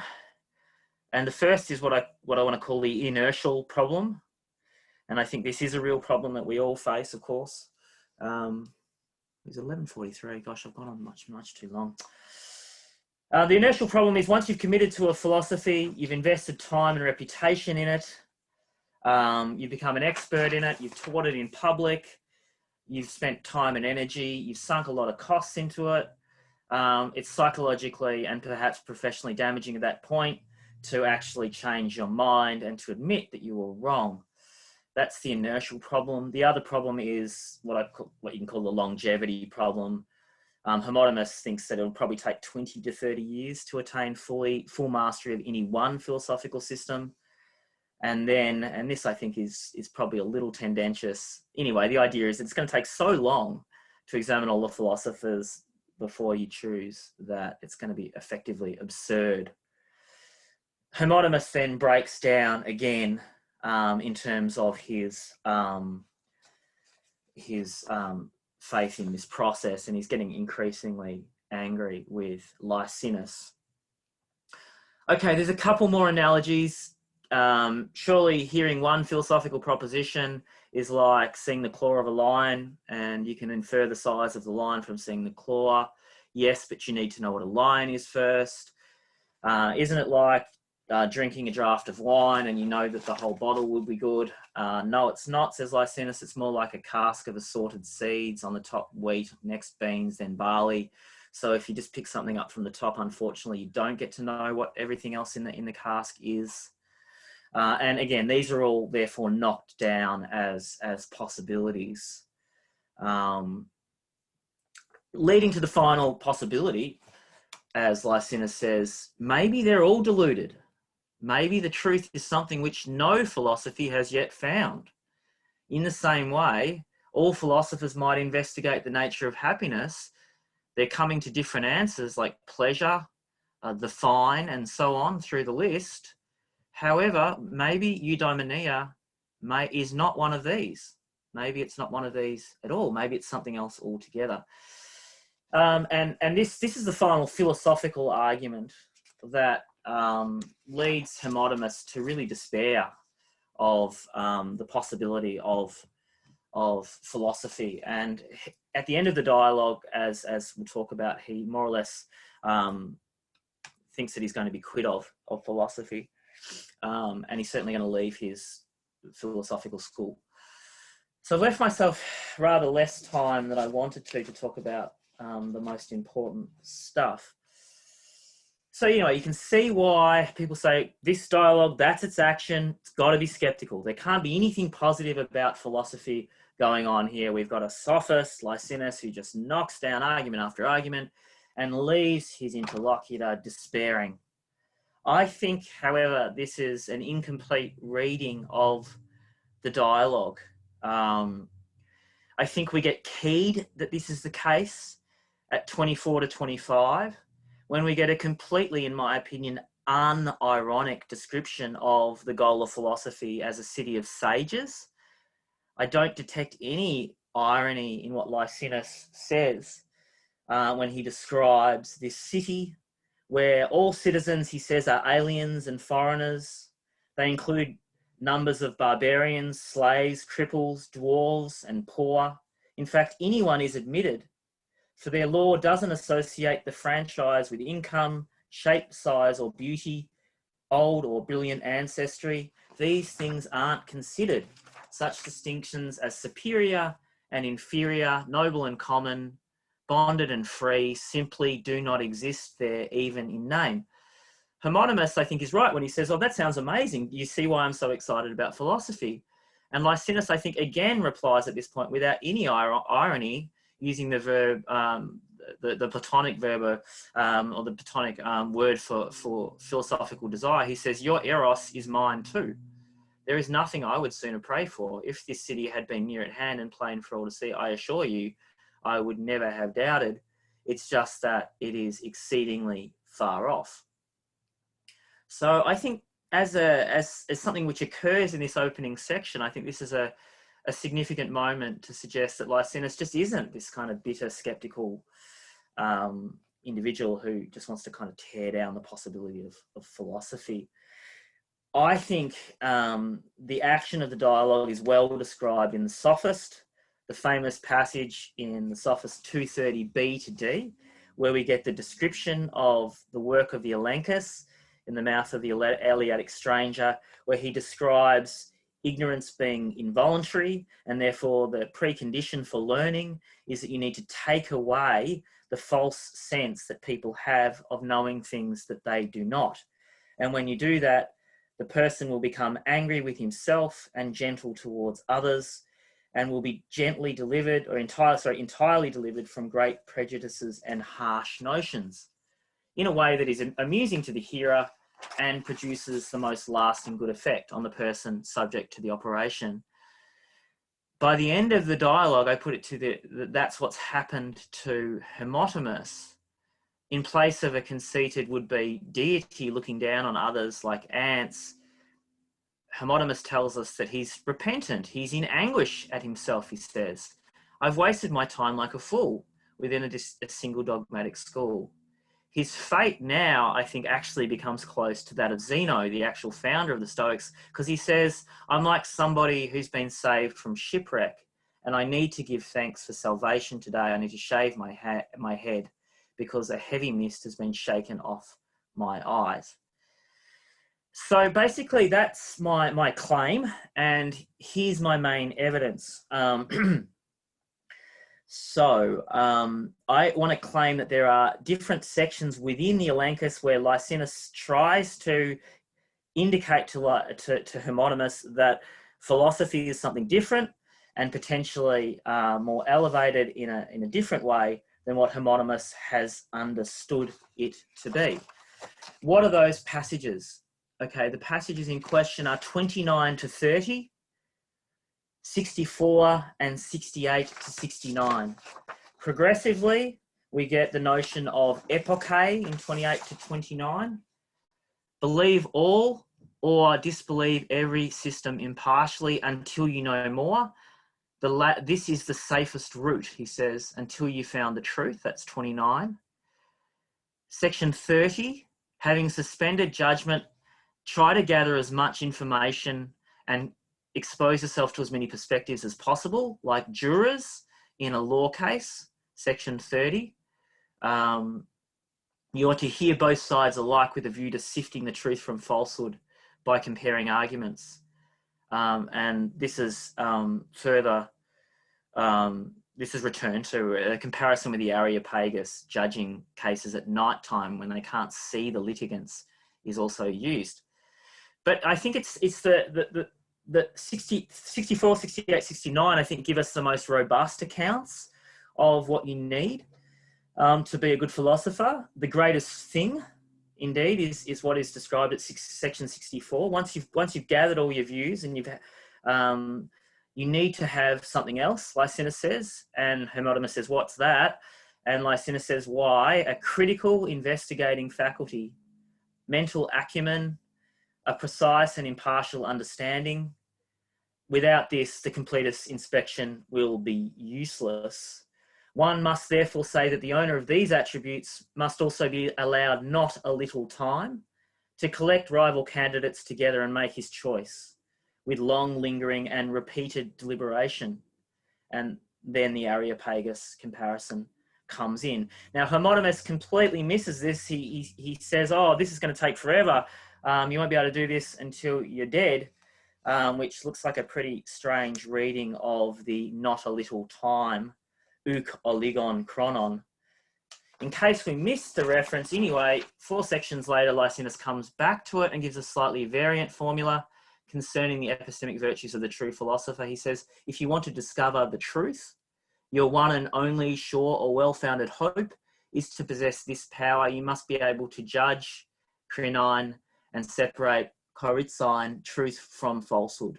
And the first is what I want to call the inertial problem. And I think this is a real problem that we all face, of course. It's 11:43. Gosh, I've gone on much too long. The inertial problem is once you've committed to a philosophy, you've invested time and reputation in it, you've become an expert in it, you've taught it in public, you've spent time and energy, you've sunk a lot of costs into it. It's psychologically and perhaps professionally damaging at that point to actually change your mind and to admit that you were wrong. That's the inertial problem. The other problem is what you can call the longevity problem. Hermodimus thinks that it'll probably take 20 to 30 years to attain full mastery of any one philosophical system. And this I think is probably a little tendentious. Anyway, the idea is it's going to take so long to examine all the philosophers before you choose that it's going to be effectively absurd. Hermodimus then breaks down again in terms of his faith in this process, and he's getting increasingly angry with Lycinus. Okay, there's a couple more analogies. Surely hearing one philosophical proposition is like seeing the claw of a lion, and you can infer the size of the lion from seeing the claw. Yes, but you need to know what a lion is first. Isn't it like drinking a draught of wine and you know that the whole bottle would be good? No, it's not, says Lycinus. It's more like a cask of assorted seeds, on the top wheat, next beans, then barley. So if you just pick something up from the top, unfortunately, you don't get to know what everything else in the cask is. And again, these are all therefore knocked down as possibilities. Leading to the final possibility, as Lycinus says, maybe they're all deluded. Maybe the truth is something which no philosophy has yet found. In the same way, all philosophers might investigate the nature of happiness. They're coming to different answers like pleasure, the fine, and so on through the list. However, maybe eudaimonia is not one of these. Maybe it's not one of these at all. Maybe it's something else altogether. And this is the final philosophical argument that leads Hermotimus to really despair of the possibility of philosophy. And at the end of the dialogue, as we'll talk about, he more or less thinks that he's going to be quit of philosophy, and he's certainly going to leave his philosophical school. So I've left myself rather less time than I wanted to talk about the most important stuff. So, you know, you can see why people say this dialogue, that's its action. It's got to be skeptical. There can't be anything positive about philosophy going on here. We've got a sophist, Lycinus, who just knocks down argument after argument and leaves his interlocutor despairing. I think, however, this is an incomplete reading of the dialogue. I think we get keyed that this is the case at 24 to 25, when we get a completely, in my opinion, unironic description of the goal of philosophy as a city of sages. I don't detect any irony in what Lycinus says when he describes this city where all citizens, he says, are aliens and foreigners. They include numbers of barbarians, slaves, cripples, dwarves, and poor. In fact, anyone is admitted, for their law doesn't associate the franchise with income, shape, size, or beauty, old or brilliant ancestry. These things aren't considered. Such distinctions as superior and inferior, noble and common, bonded and free, simply do not exist there, even in name. Hermotimus, I think, is right when he says, oh, that sounds amazing. You see why I'm so excited about philosophy. And Lycinus, I think, again replies at this point without any irony, using the verb, the Platonic verb, or the Platonic word for philosophical desire. He says, your eros is mine too. There is nothing I would sooner pray for. If this city had been near at hand and plain for all to see, I assure you, I would never have doubted. It's just that it is exceedingly far off. So I think as something which occurs in this opening section, I think this is a significant moment to suggest that Lycinus just isn't this kind of bitter, skeptical individual who just wants to kind of tear down the possibility of philosophy. I think the action of the dialogue is well described in the Sophist, the famous passage in the Sophist 230b to d, where we get the description of the work of the Elenchus in the mouth of the Eleatic stranger, where he describes ignorance being involuntary, and therefore the precondition for learning is that you need to take away the false sense that people have of knowing things that they do not. And when you do that, the person will become angry with himself and gentle towards others, and will be gently delivered, or entirely delivered from great prejudices and harsh notions, in a way that is amusing to the hearer and produces the most lasting good effect on the person subject to the operation. By the end of the dialogue, I put it to that's what's happened to Hermotimus. In place of a conceited would-be deity looking down on others like ants, Hermotimus tells us that he's repentant. He's in anguish at himself, he says. I've wasted my time like a fool within a single dogmatic school. his fate now, I think, actually becomes close to that of Zeno, the actual founder of the Stoics, because he says, I'm like somebody who's been saved from shipwreck, and I need to give thanks for salvation today. I need to shave my head because a heavy mist has been shaken off my eyes. So basically, that's my claim, and here's my main evidence. I want to claim that there are different sections within the Elenchus where Lycinus tries to indicate to Hermodimus that philosophy is something different and potentially more elevated in a different way than what Hermodimus has understood it to be. What are those passages? Okay, the passages in question are 29 to 30, 64 and 68 to 69. Progressively, we get the notion of epoche in 28 to 29. Believe all or disbelieve every system impartially until you know more. This is the safest route, he says, until you found the truth. That's 29. Section 30, having suspended judgment, try to gather as much information and expose yourself to as many perspectives as possible, like jurors in a law case, section 30. You ought to hear both sides alike with a view to sifting the truth from falsehood by comparing arguments. And this is this is returned to a comparison with the Areopagus judging cases at night time when they can't see the litigants is also used. But I think it's the 60, 64, 68, 69, I think, give us the most robust accounts of what you need to be a good philosopher. The greatest thing, indeed, is what is described at section 64. Once you've gathered all your views and you need to have something else, Lycinus says, and Hermodimus says, what's that? And Lycinus says, why? A critical investigating faculty, mental acumen, a precise and impartial understanding. Without this, the completest inspection will be useless. One must therefore say that the owner of these attributes must also be allowed not a little time to collect rival candidates together and make his choice with long lingering and repeated deliberation. And then the Areopagus comparison comes in. Now, Hermodimus completely misses this. He says, oh, this is going to take forever. You won't be able to do this until you're dead, which looks like a pretty strange reading of the not a little time, uk oligon chronon. In case we missed the reference, anyway, 4 sections later, Lycinus comes back to it and gives a slightly variant formula concerning the epistemic virtues of the true philosopher. He says, if you want to discover the truth, your one and only sure or well-founded hope is to possess this power. You must be able to judge, crinine, and separate choritzine, truth from falsehood.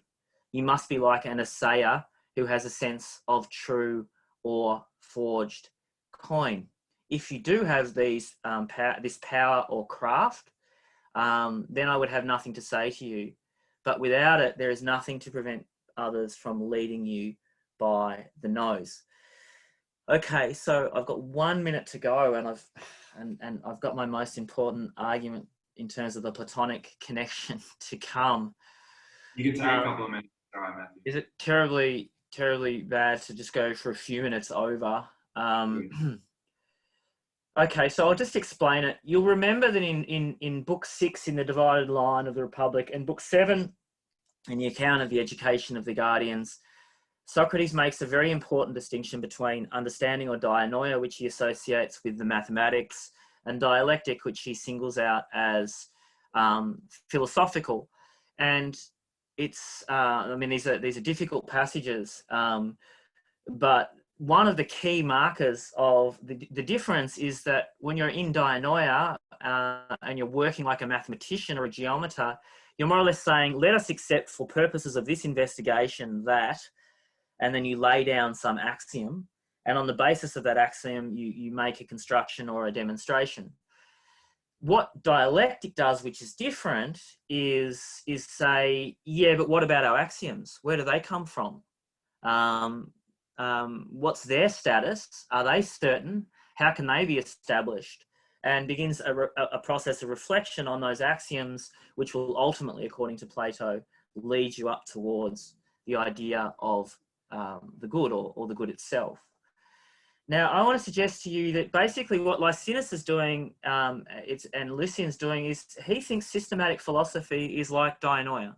You must be like an assayer who has a sense of true or forged coin. If you do have these this power or craft, then I would have nothing to say to you. But without it, there is nothing to prevent others from leading you by the nose. Okay, so I've got 1 minute to go, and I've got my most important argument in terms of the Platonic connection to come. You can take a couple of minutes. All right, Matthew. Is it terribly, terribly bad to just go for a few minutes over? Okay, so I'll just explain it. You'll remember that in Book 6 in the Divided Line of the Republic and Book 7 in the account of the education of the Guardians, Socrates makes a very important distinction between understanding or dianoia, which he associates with the mathematics, and dialectic, which he singles out as philosophical. And it's, I mean, these are difficult passages, but one of the key markers of the difference is that when you're in dianoia and you're working like a mathematician or a geometer, you're more or less saying, let us accept for purposes of this investigation that, and then you lay down some axiom. And on the basis of that axiom, you make a construction or a demonstration. What dialectic does, which is different, is say, yeah, but what about our axioms? Where do they come from? What's their status? Are they certain? How can they be established? and begins a process of reflection on those axioms, which will ultimately, according to Plato, lead you up towards the idea of the good, or the good itself. Now, I want to suggest to you that basically what Lycinus is doing and Lucian's doing is he thinks systematic philosophy is like dianoia.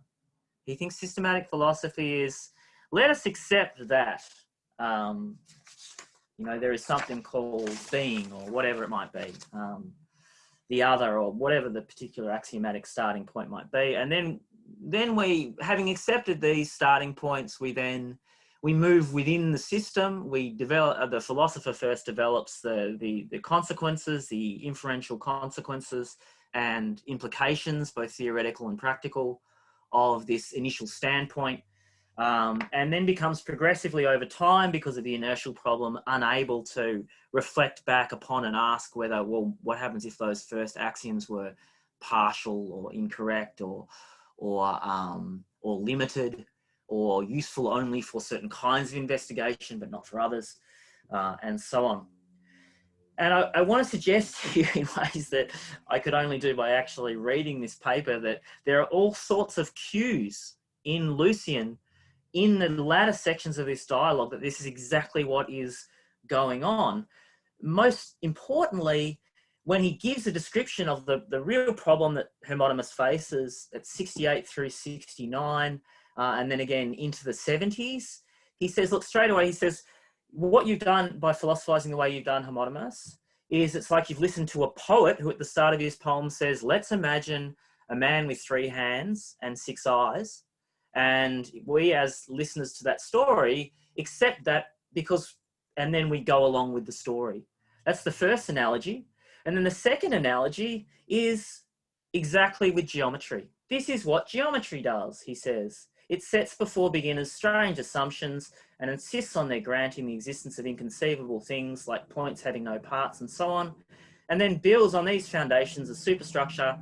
He thinks systematic philosophy is, let us accept that, you know, there is something called being, or whatever it might be, the other, or whatever the particular axiomatic starting point might be. And then we, having accepted these starting points, we move within the system. We develop, the philosopher first develops the consequences, the inferential consequences and implications, both theoretical and practical, of this initial standpoint, and then becomes progressively over time, because of the inertial problem, unable to reflect back upon and ask whether, well, what happens if those first axioms were partial or incorrect, or limited, or useful only for certain kinds of investigation, but not for others, and so on. And I want to suggest to you, in ways that I could only do by actually reading this paper, that there are all sorts of cues in Lucian, in the latter sections of this dialogue, that this is exactly what is going on. Most importantly, when he gives a description of the real problem that Hermotimus faces at 68 through 69, and then again into the 70s, he says, look, straight away, he says, what you've done by philosophizing the way you've done, Hermotimus, is it's like you've listened to a poet who at the start of his poem says, let's imagine a man with 3 hands and 6 eyes. And we, as listeners to that story, accept that and then we go along with the story. That's the first analogy. And then the second analogy is exactly with geometry. This is what geometry does, he says. It sets before beginners strange assumptions and insists on their granting the existence of inconceivable things like points having no parts and so on, and then builds on these foundations a superstructure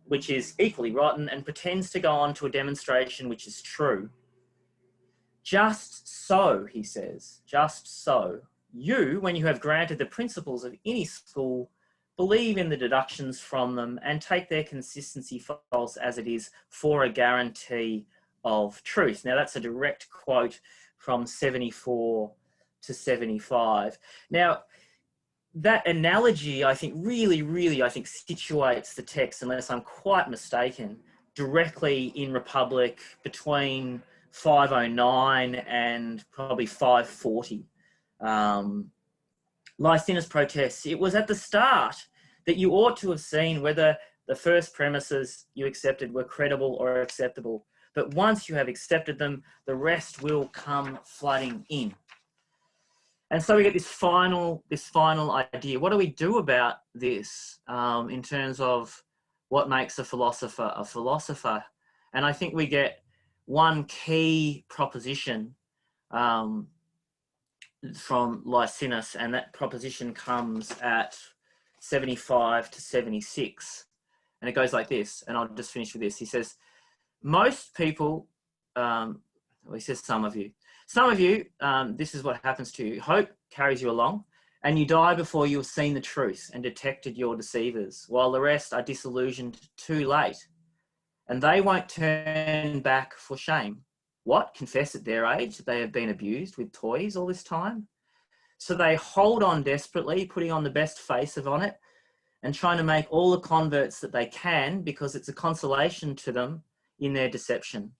which is equally rotten and pretends to go on to a demonstration which is true. Just so, he says, just so, you, when you have granted the principles of any school, believe in the deductions from them and take their consistency false as it is for a guarantee of truth. Now, that's a direct quote from 74 to 75. Now, that analogy, I think, really, I think, situates the text, unless I'm quite mistaken, directly in Republic between 509 and probably 540. Lycinus protests, it was at the start that you ought to have seen whether the first premises you accepted were credible or acceptable. But once you have accepted them, the rest will come flooding in. And so we get this final idea. What do we do about this in terms of what makes a philosopher a philosopher? And I think we get one key proposition from Lycinus, and that proposition comes at 75 to 76. And it goes like this, and I'll just finish with this. He says, most people, he says some of you, this is what happens to you. Hope carries you along, and you die before you have seen the truth and detected your deceivers, while the rest are disillusioned too late. And they won't turn back for shame. What? Confess at their age that they have been abused with toys all this time? So they hold on desperately, putting on the best face on it, and trying to make all the converts that they can, because it's a consolation to them in their deception.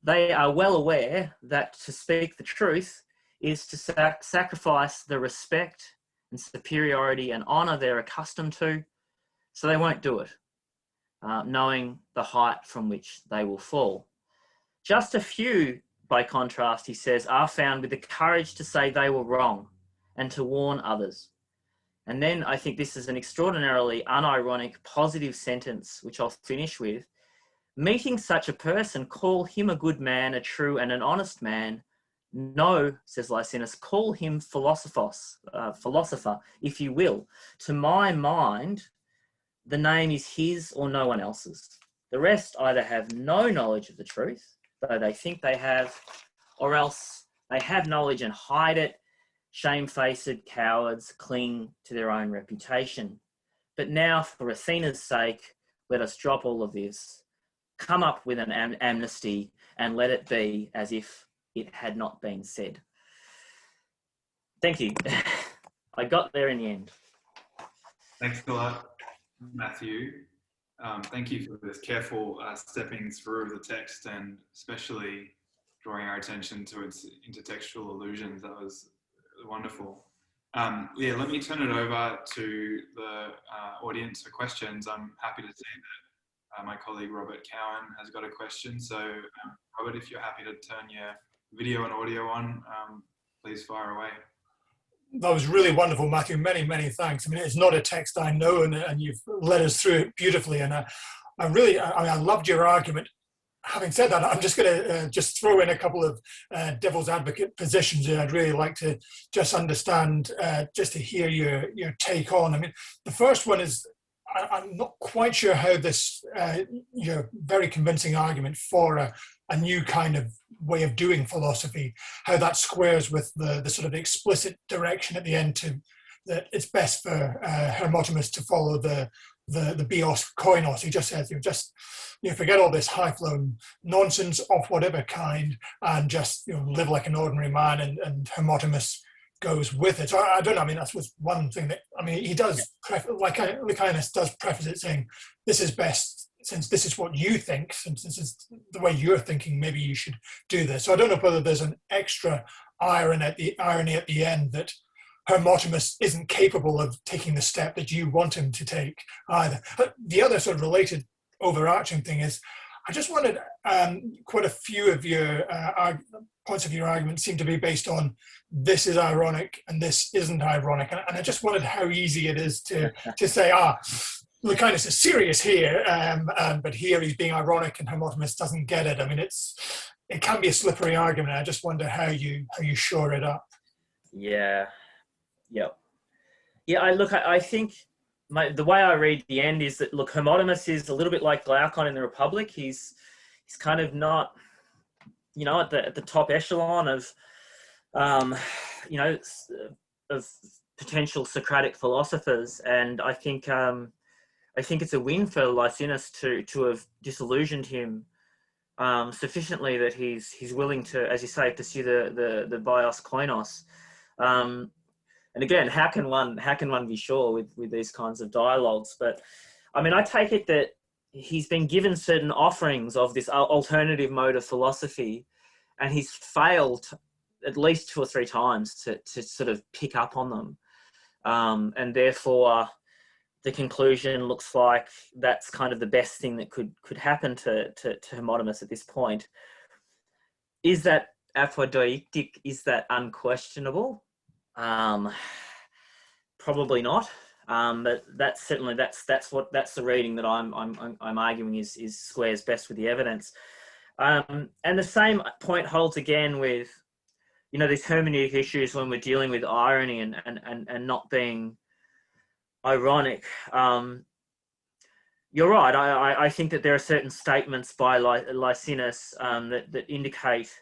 They are well aware that to speak the truth is to sacrifice the respect and superiority and honour they're accustomed to, so they won't do it, knowing the height from which they will fall. Just a few, by contrast, he says, are found with the courage to say they were wrong and to warn others. And then I think this is an extraordinarily unironic, positive sentence, which I'll finish with. Meeting such a person, call him a good man, a true and an honest man. No, says Lycinus, call him philosopher, if you will. To my mind, the name is his or no one else's. The rest either have no knowledge of the truth, though they think they have, or else they have knowledge and hide it, Shamefaced cowards cling to their own reputation. But now, for Athena's sake, let us drop all of this, come up with an amnesty, and let it be as if it had not been said. Thank you. I got there in the end. Thanks a lot, Matthew. Thank you for this careful stepping through of the text, and especially drawing our attention to its intertextual allusions. That was wonderful. Yeah, let me turn it over to the audience for questions. I'm happy to say that my colleague Robert Cowan has got a question. So Robert, if you're happy to turn your video and audio on, please fire away. That was really wonderful, Matthew. Many, many thanks. I mean, it's not a text I know, and you've led us through it beautifully. And I loved your argument. Having said that, I'm just going to just throw in a couple of devil's advocate positions that I'd really like to just understand, just to hear your take on. I mean, the first one is, I'm not quite sure how this, your very convincing argument for a new kind of way of doing philosophy, how that squares with the sort of explicit direction at the end that it's best for Hermotimus to follow the bios koinos. He just says, forget all this high-flown nonsense of whatever kind and just live like an ordinary man, and Hermotimus goes with it. So I don't know, I mean, that was one thing that, I mean, he does, like Lycinus does preface it saying, this is best, since this is what you think, since this is the way you're thinking, maybe you should do this. So I don't know whether there's an extra irony at the end that Hermotimus isn't capable of taking the step that you want him to take either. But the other sort of related overarching thing is, I just wanted, quite a few of your points of your argument seem to be based on this is ironic and this isn't ironic. And I just wondered how easy it is to say, Lycinus is serious here, but here he's being ironic and Hermotimus doesn't get it. I mean, it can be a slippery argument. I just wonder how you shore it up. Yeah. Yep. Yeah, I think the way I read the end is that, look, Hermotimus is a little bit like Glaucon in the Republic. He's kind of not, at the top echelon of, of potential Socratic philosophers. And I think it's a win for Lycinus to have disillusioned him sufficiently that he's willing to, as you say, pursue the bios koinos. And again, how can one be sure with these kinds of dialogues? But I mean, I take it that he's been given certain offerings of this alternative mode of philosophy, and he's failed at least 2 or 3 times to sort of pick up on them. And therefore, the conclusion looks like that's kind of the best thing that could happen to Hermotimus at this point. Is that apodeictic? Is that unquestionable? Probably not. But that's certainly that's the reading that I'm arguing is squares best with the evidence. And the same point holds again with these hermeneutic issues when we're dealing with irony and not being ironic. You're right. I think that there are certain statements by Lycinus that indicate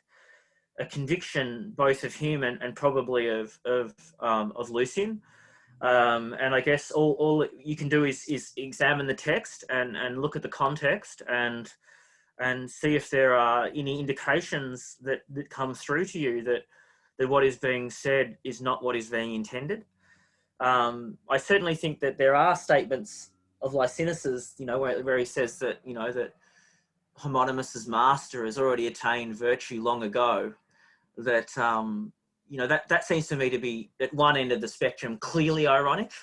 a conviction both of him and probably of Lucian. And I guess all you can do is examine the text and look at the context and see if there are any indications that come through to you that what is being said is not what is being intended. I certainly think that there are statements of Lycinus's, where he says that, that Hermotimus's master has already attained virtue long ago. That that seems to me to be at one end of the spectrum clearly ironic.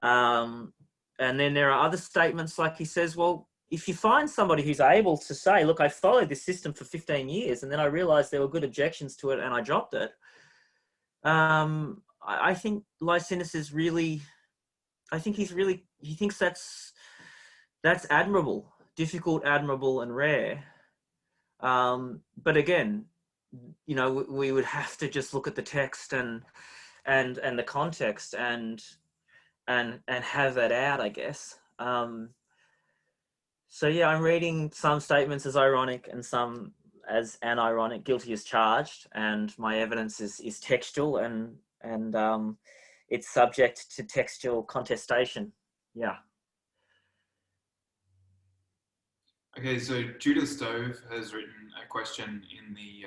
And then there are other statements like he says, well, if you find somebody who's able to say, look, I followed this system for 15 years and then I realized there were good objections to it and I dropped it. I think Lycinus is really, he thinks that's admirable, difficult, admirable, and rare. But again, we would have to just look at the text and the context and have that out, I guess. So yeah, I'm reading some statements as ironic and some as ironic, guilty as charged, and my evidence is textual and it's subject to textual contestation. Yeah. Okay, so Judith Stove has written a question in the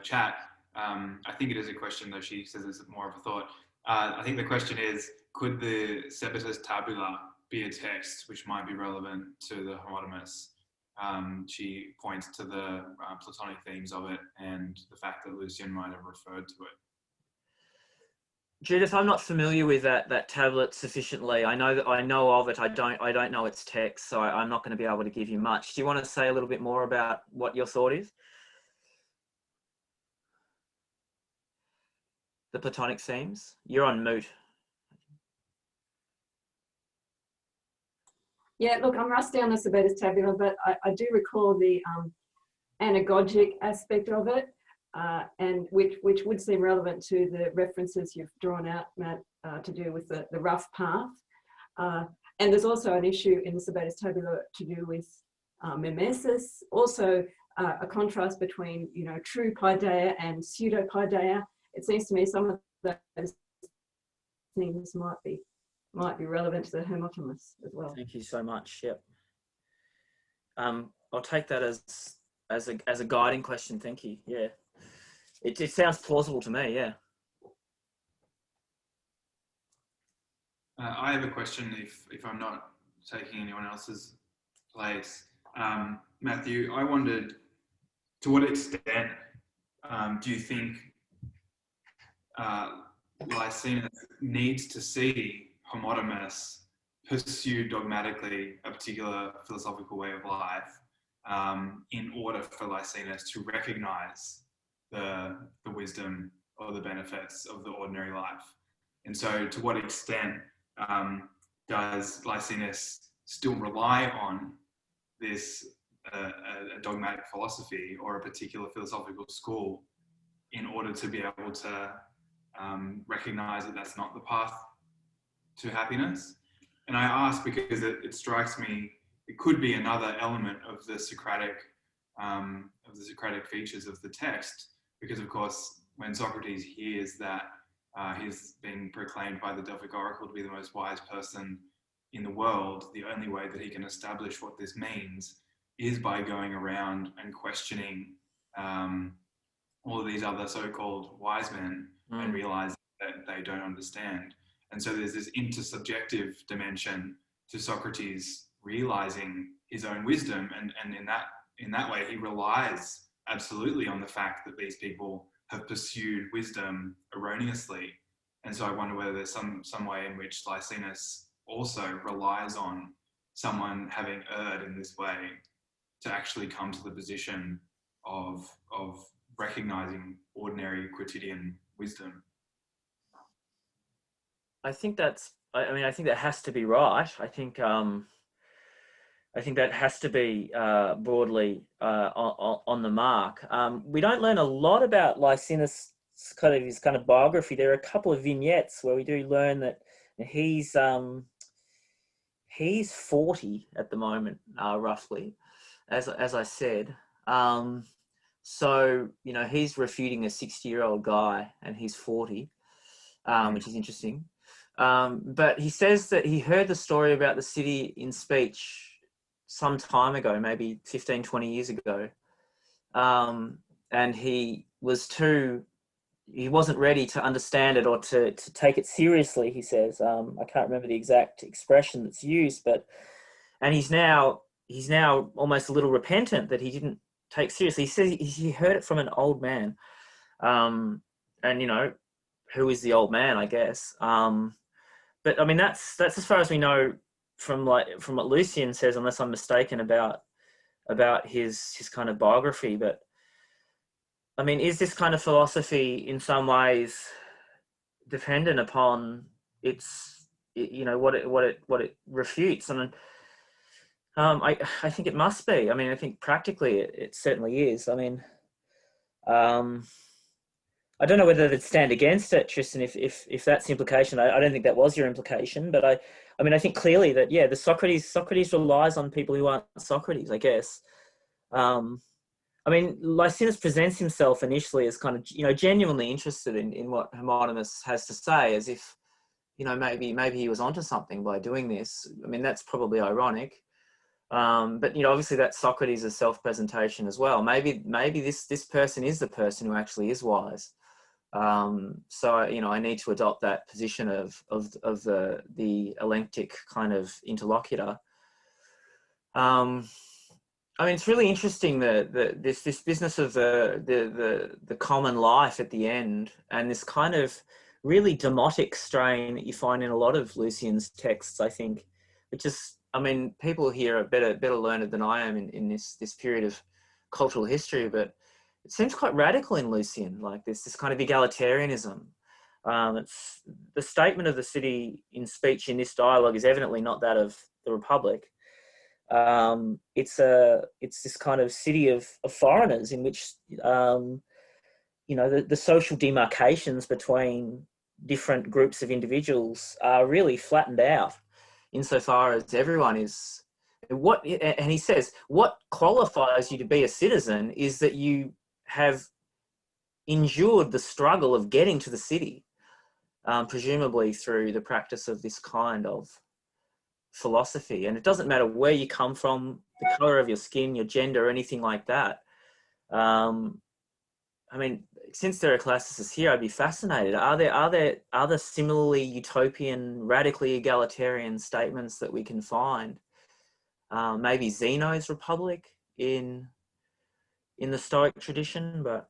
chat. I think it is a question, though she says it's more of a thought. I think the question is, could the Sebetus tabula be a text which might be relevant to the homodymus? She points to the Platonic themes of it and the fact that Lucian might have referred to it. Judith, I'm not familiar with that tablet sufficiently. I know of it. I don't know its text, so I'm not going to be able to give you much. Do you want to say a little bit more about what your thought is? The Platonic themes. You're on mute. Yeah, look, I'm rusty on the Sebetus tabula, but I do recall the anagogic aspect of it, and which would seem relevant to the references you've drawn out, Matt, to do with the rough path. And there's also an issue in the Sebetus tabula to do with mimesis, also a contrast between, true paideia and pseudo paideia. It seems to me some of those things might be relevant to the homodymus as well. Thank you so much. Yep. I'll take that as a guiding question. Thank you. Yeah. It sounds plausible to me. Yeah. I have a question if I'm not taking anyone else's place. Matthew, I wondered, to what extent do you think Lycinus needs to see homodymus pursue dogmatically a particular philosophical way of life in order for Lycinus to recognize the wisdom or the benefits of the ordinary life? And so to what extent does Lycinus still rely on this a dogmatic philosophy or a particular philosophical school in order to be able to recognize that that's not the path to happiness? And I ask because it strikes me it could be another element of the Socratic features of the text, because of course when Socrates hears that he's being proclaimed by the Delphic oracle to be the most wise person in the world, the only way that he can establish what this means is by going around and questioning all of these other so-called wise men and realizing that they don't understand. And so there's this intersubjective dimension to Socrates realizing his own wisdom, and in that way he relies absolutely on the fact that these people have pursued wisdom erroneously. And so I wonder whether there's some way in which Lycinus also relies on someone having erred in this way to actually come to the position of recognizing ordinary quotidian wisdom. I think that has to be right. I think that has to be broadly on the mark. We don't learn a lot about Lycinus' his kind of biography. There are a couple of vignettes where we do learn that he's 40 at the moment, roughly, as I said. So he's refuting a 60-year-old guy, and he's 40, which is interesting. But he says that he heard the story about the city in speech some time ago, maybe 15, 20 years ago. And he wasn't ready to understand it or to take it seriously, he says. I can't remember the exact expression that's used, and he's now almost a little repentant that he didn't take seriously. He says he heard it from an old man. And who is the old man, I guess. But I mean, that's as far as we know from what Lucian says, unless I'm mistaken about his kind of biography. But I mean, is this kind of philosophy in some ways dependent upon what it refutes? I mean, I think it must be. I mean, I think practically it certainly is. I mean, I don't know whether they'd stand against it, Tristan, if that's the implication. I don't think that was your implication, but I mean, I think clearly that, yeah, Socrates relies on people who aren't Socrates, I guess. I mean, Lycinus presents himself initially as kind of, you know, genuinely interested in what Hermodimus has to say, as if, you know, maybe he was onto something by doing this. I mean, that's probably ironic. But, you know, obviously that's Socrates' self-presentation as well. Maybe this person is the person who actually is wise. So, you know, I need to adopt that position of the elenctic kind of interlocutor. I mean, it's really interesting that this business of the common life at the end, and this kind of really demotic strain that you find in a lot of Lucian's texts, I think, which is, I mean, people here are better learned than I am in this period of cultural history, but it seems quite radical in Lucian, like this kind of egalitarianism. It's the statement of the city in speech in this dialogue is evidently not that of the Republic. It's this kind of city of foreigners in which, you know, the social demarcations between different groups of individuals are really flattened out insofar as everyone is and he says, what qualifies you to be a citizen is that you have endured the struggle of getting to the city, presumably through the practice of this kind of philosophy. And it doesn't matter where you come from, the color of your skin, your gender, or anything like that. I mean, since there are classicists here, I'd be fascinated. Are there similarly utopian, radically egalitarian statements that we can find? Maybe Zeno's Republic in the Stoic tradition, but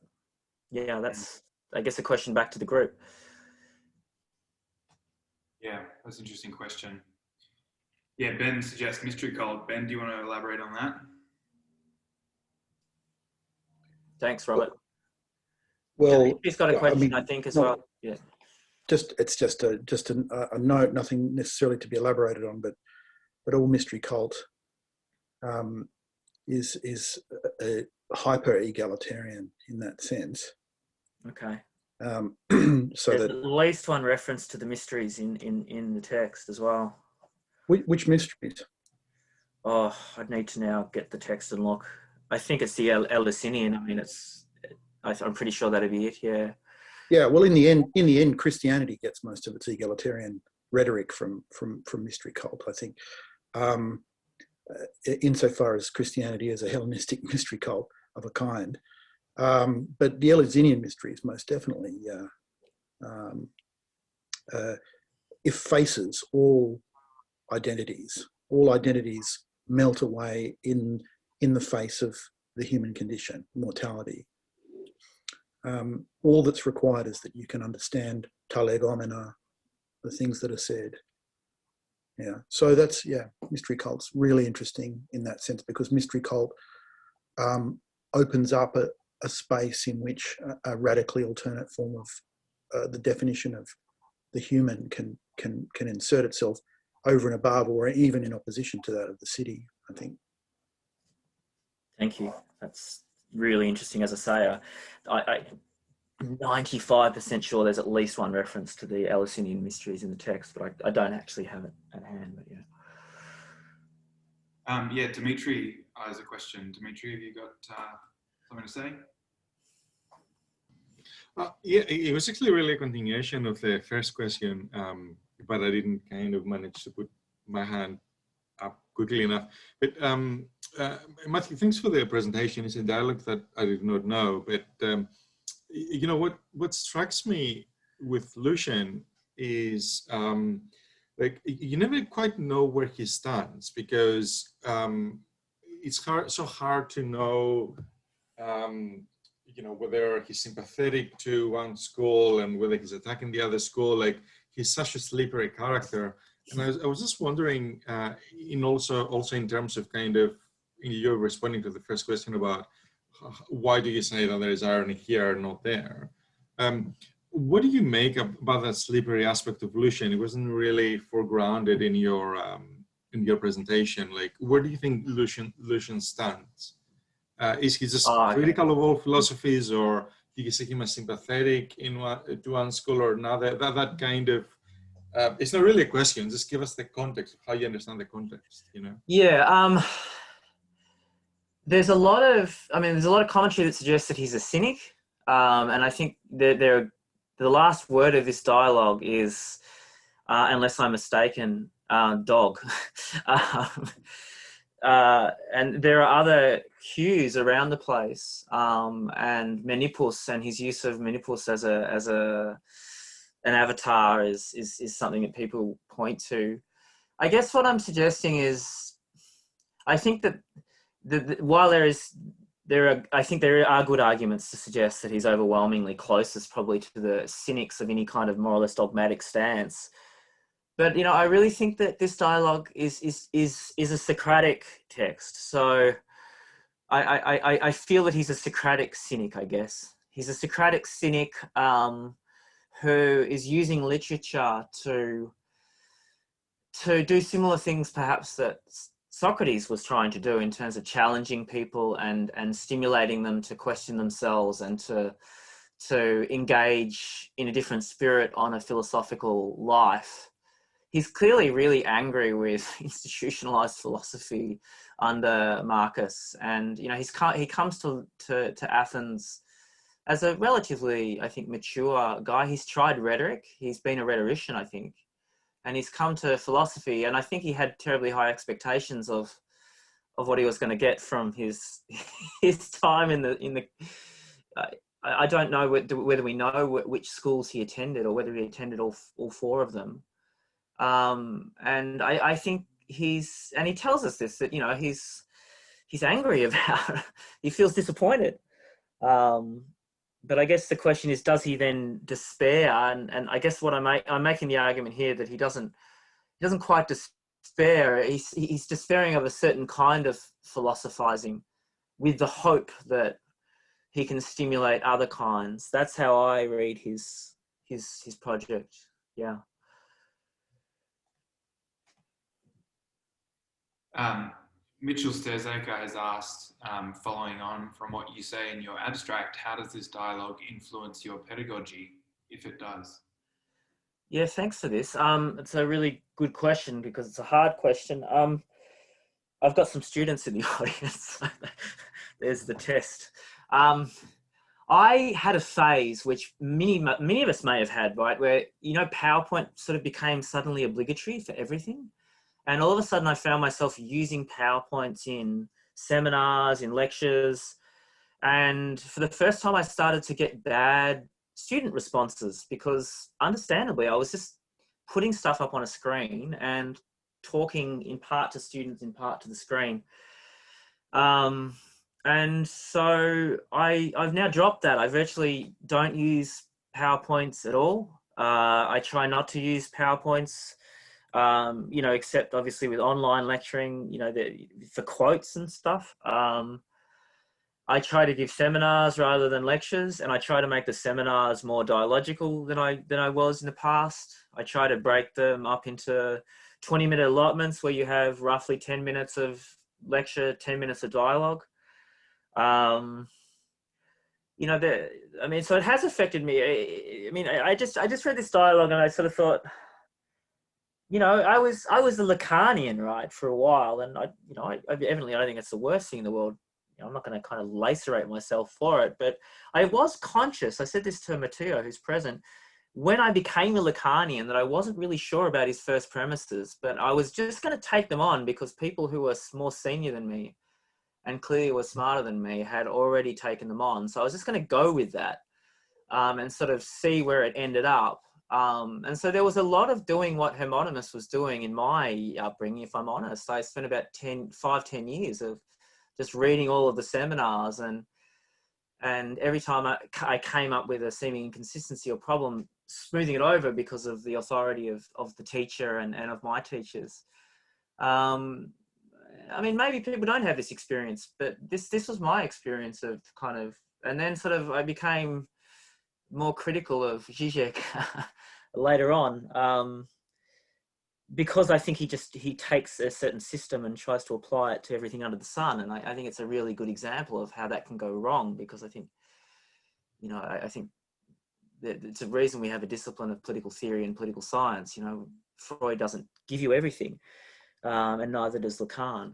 yeah, that's, I guess, a question back to the group. Yeah, that's an interesting question. Yeah, Ben suggests mystery cult. Ben, do you want to elaborate on that? Thanks, Robert. Well, He's got a question, I mean, I think, as well. Yeah. It's just a note, nothing necessarily to be elaborated on, but all mystery cult is a hyper egalitarian in that sense. Okay. So there's that at least one reference to the mysteries in the text as well. Which mysteries? Oh, I'd need to now get the text and look. I think it's the Lycinian. I mean, I'm pretty sure that'd be it. Yeah. Yeah. Well, in the end, Christianity gets most of its egalitarian rhetoric from mystery cult, I think. Insofar as Christianity is a Hellenistic mystery cult of a kind, but the Eleusinian mysteries most definitely effaces all identities melt away in the face of the human condition, mortality. All that's required is that you can understand talegomena, the things that are said. Yeah, so that's, mystery cult's really interesting in that sense, because mystery cult opens up a space in which a radically alternate form of the definition of the human can insert itself over and above, or even in opposition to that of the city, I think. Thank you. That's really interesting. As I say, I'm 95% sure there's at least one reference to the Eleusinian mysteries in the text, but I don't actually have it at hand. But yeah. Dimitri has a question. Dimitri, have you got something to say? Yeah, it was actually really a continuation of the first question, but I didn't kind of manage to put my hand up quickly enough. But Matthew, thanks for the presentation. It's a dialogue that I did not know, but you know, what strikes me with Lucian is like, you never quite know where he stands, because it's so hard to know you know, whether he's sympathetic to one school and whether he's attacking the other school. Like, he's such a slippery character. And I was just wondering, also in terms of kind of, you're responding to the first question about why do you say that there is irony here, not there? What do you make about that slippery aspect of Lucian? It wasn't really foregrounded in your presentation. Like, where do you think Lucian stands? Is he just critical of all philosophies, or do you see him as sympathetic to one school or another? That kind of, it's not really a question. Just give us the context of how you understand the context, you know? Yeah. there's a lot of commentary that suggests that he's a cynic. And I think the last word of this dialogue is, unless I'm mistaken, dog. And there are other cues around the place, and Menipus and his use of Menipus as an avatar is something that people point to. I guess what I'm suggesting is, I think that while there are good arguments to suggest that he's overwhelmingly closest probably to the cynics of any kind of more or less dogmatic stance. But, you know, I really think that this dialogue is a Socratic text. So I feel that he's a Socratic cynic, I guess. He's a Socratic cynic who is using literature to do similar things perhaps that Socrates was trying to do in terms of challenging people and stimulating them to question themselves and to engage in a different spirit on a philosophical life. He's clearly really angry with institutionalized philosophy under Marcus, and you know he comes to Athens as a relatively, I think, mature guy. He's tried rhetoric. He's been a rhetorician, I think, and he's come to philosophy. And I think he had terribly high expectations of what he was going to get from his time in the. I don't know whether we know which schools he attended or whether he attended all four of them. And I think he tells us this, that, you know, he's angry about, he feels disappointed. But I guess the question is, does he then despair? And I guess what I'm making the argument here that he doesn't quite despair. He's despairing of a certain kind of philosophizing with the hope that he can stimulate other kinds. That's how I read his project. Yeah. Mitchell Sterzeka has asked, following on from what you say in your abstract, how does this dialogue influence your pedagogy, if it does? Yeah, thanks for this. It's a really good question because it's a hard question. I've got some students in the audience. There's the test. I had a phase which many of us may have had, right, where, you know, PowerPoint sort of became suddenly obligatory for everything. And all of a sudden I found myself using PowerPoints in seminars, in lectures. And for the first time I started to get bad student responses because, understandably, I was just putting stuff up on a screen and talking in part to students, in part to the screen. And so I've now dropped that. I virtually don't use PowerPoints at all. I try not to use PowerPoints. You know, except obviously with online lecturing, you know, for quotes and stuff. I try to give seminars rather than lectures, and I try to make the seminars more dialogical than I was in the past. I try to break them up into 20-minute allotments where you have roughly 10 minutes of lecture, 10 minutes of dialogue. You know, so it has affected me. I mean, I just read this dialogue and I sort of thought, you know, I was a Lacanian, right, for a while, and I evidently I don't think it's the worst thing in the world. You know, I'm not going to kind of lacerate myself for it, but I was conscious. I said this to Matteo, who's present, when I became a Lacanian, that I wasn't really sure about his first premises, but I was just going to take them on because people who were more senior than me and clearly were smarter than me had already taken them on. So I was just going to go with that and sort of see where it ended up. And so there was a lot of doing what Hermonymus was doing in my upbringing, if I'm honest. I spent about 10 years of just reading all of the seminars, and every time I came up with a seeming inconsistency or problem, smoothing it over because of the authority of the teacher and of my teachers. I mean, maybe people don't have this experience, but this was my experience of kind of, and then sort of I became more critical of Zizek later on, because I think he takes a certain system and tries to apply it to everything under the sun, and I think it's a really good example of how that can go wrong, because I think, you know, I think that it's a reason we have a discipline of political theory and political science. You know, Freud doesn't give you everything, and neither does Lacan.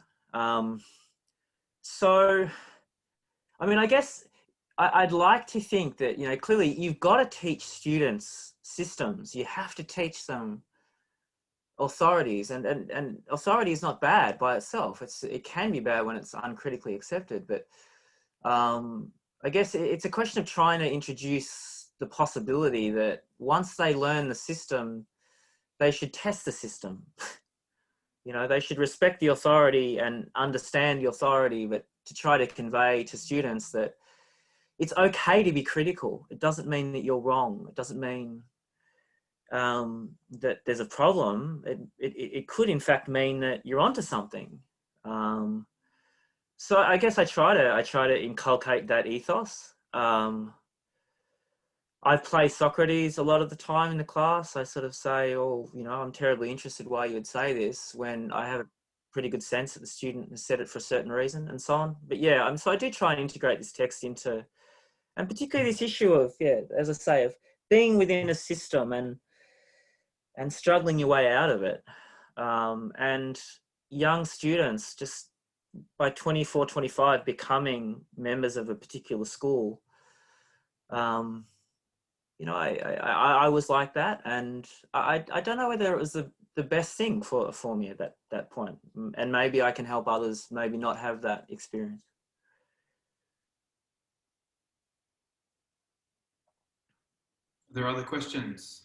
So, I mean, I guess I'd like to think that, you know, clearly you've got to teach students systems. You have to teach them authorities, and authority is not bad by itself. It can be bad when it's uncritically accepted, but I guess it's a question of trying to introduce the possibility that once they learn the system, they should test the system. You know, they should respect the authority and understand the authority, but to try to convey to students that it's okay to be critical. It doesn't mean that you're wrong. It doesn't mean that there's a problem. It could in fact mean that you're onto something. So I guess I try to inculcate that ethos. I play Socrates a lot of the time in the class. I sort of say, oh, you know, I'm terribly interested why you would say this, when I have a pretty good sense that the student has said it for a certain reason, and so on. But yeah, so I do try and integrate this text into, and particularly this issue of, yeah, as I say, of being within a system and struggling your way out of it. And young students, just by 24, 25, becoming members of a particular school. You know, I was like that, and I don't know whether it was the best thing for me at that point. And maybe I can help others maybe not have that experience. Are there other questions?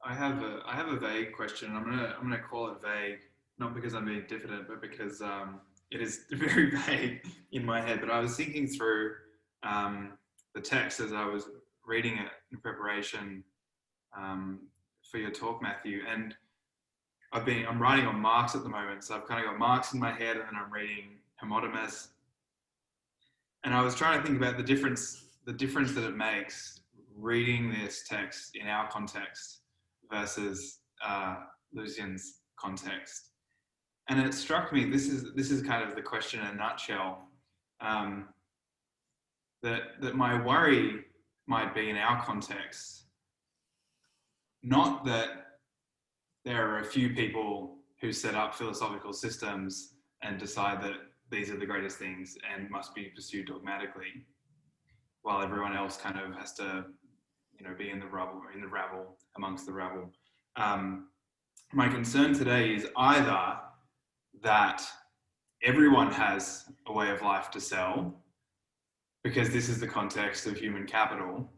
I have a vague question. I'm gonna call it vague, not because I'm being diffident, but because it is very vague in my head. But I was thinking through the text as I was reading it in preparation for your talk, Matthew. And I'm writing on Marx at the moment, so I've kind of got Marx in my head, and then I'm reading Hermotimus. And I was trying to think about the difference that it makes reading this text in our context versus Lucian's context. And it struck me, this is kind of the question in a nutshell, that my worry might be in our context, not that there are a few people who set up philosophical systems and decide that these are the greatest things and must be pursued dogmatically, while everyone else kind of has to, you know, be in the rabble amongst the rabble. My concern today is either that everyone has a way of life to sell, because this is the context of human capital,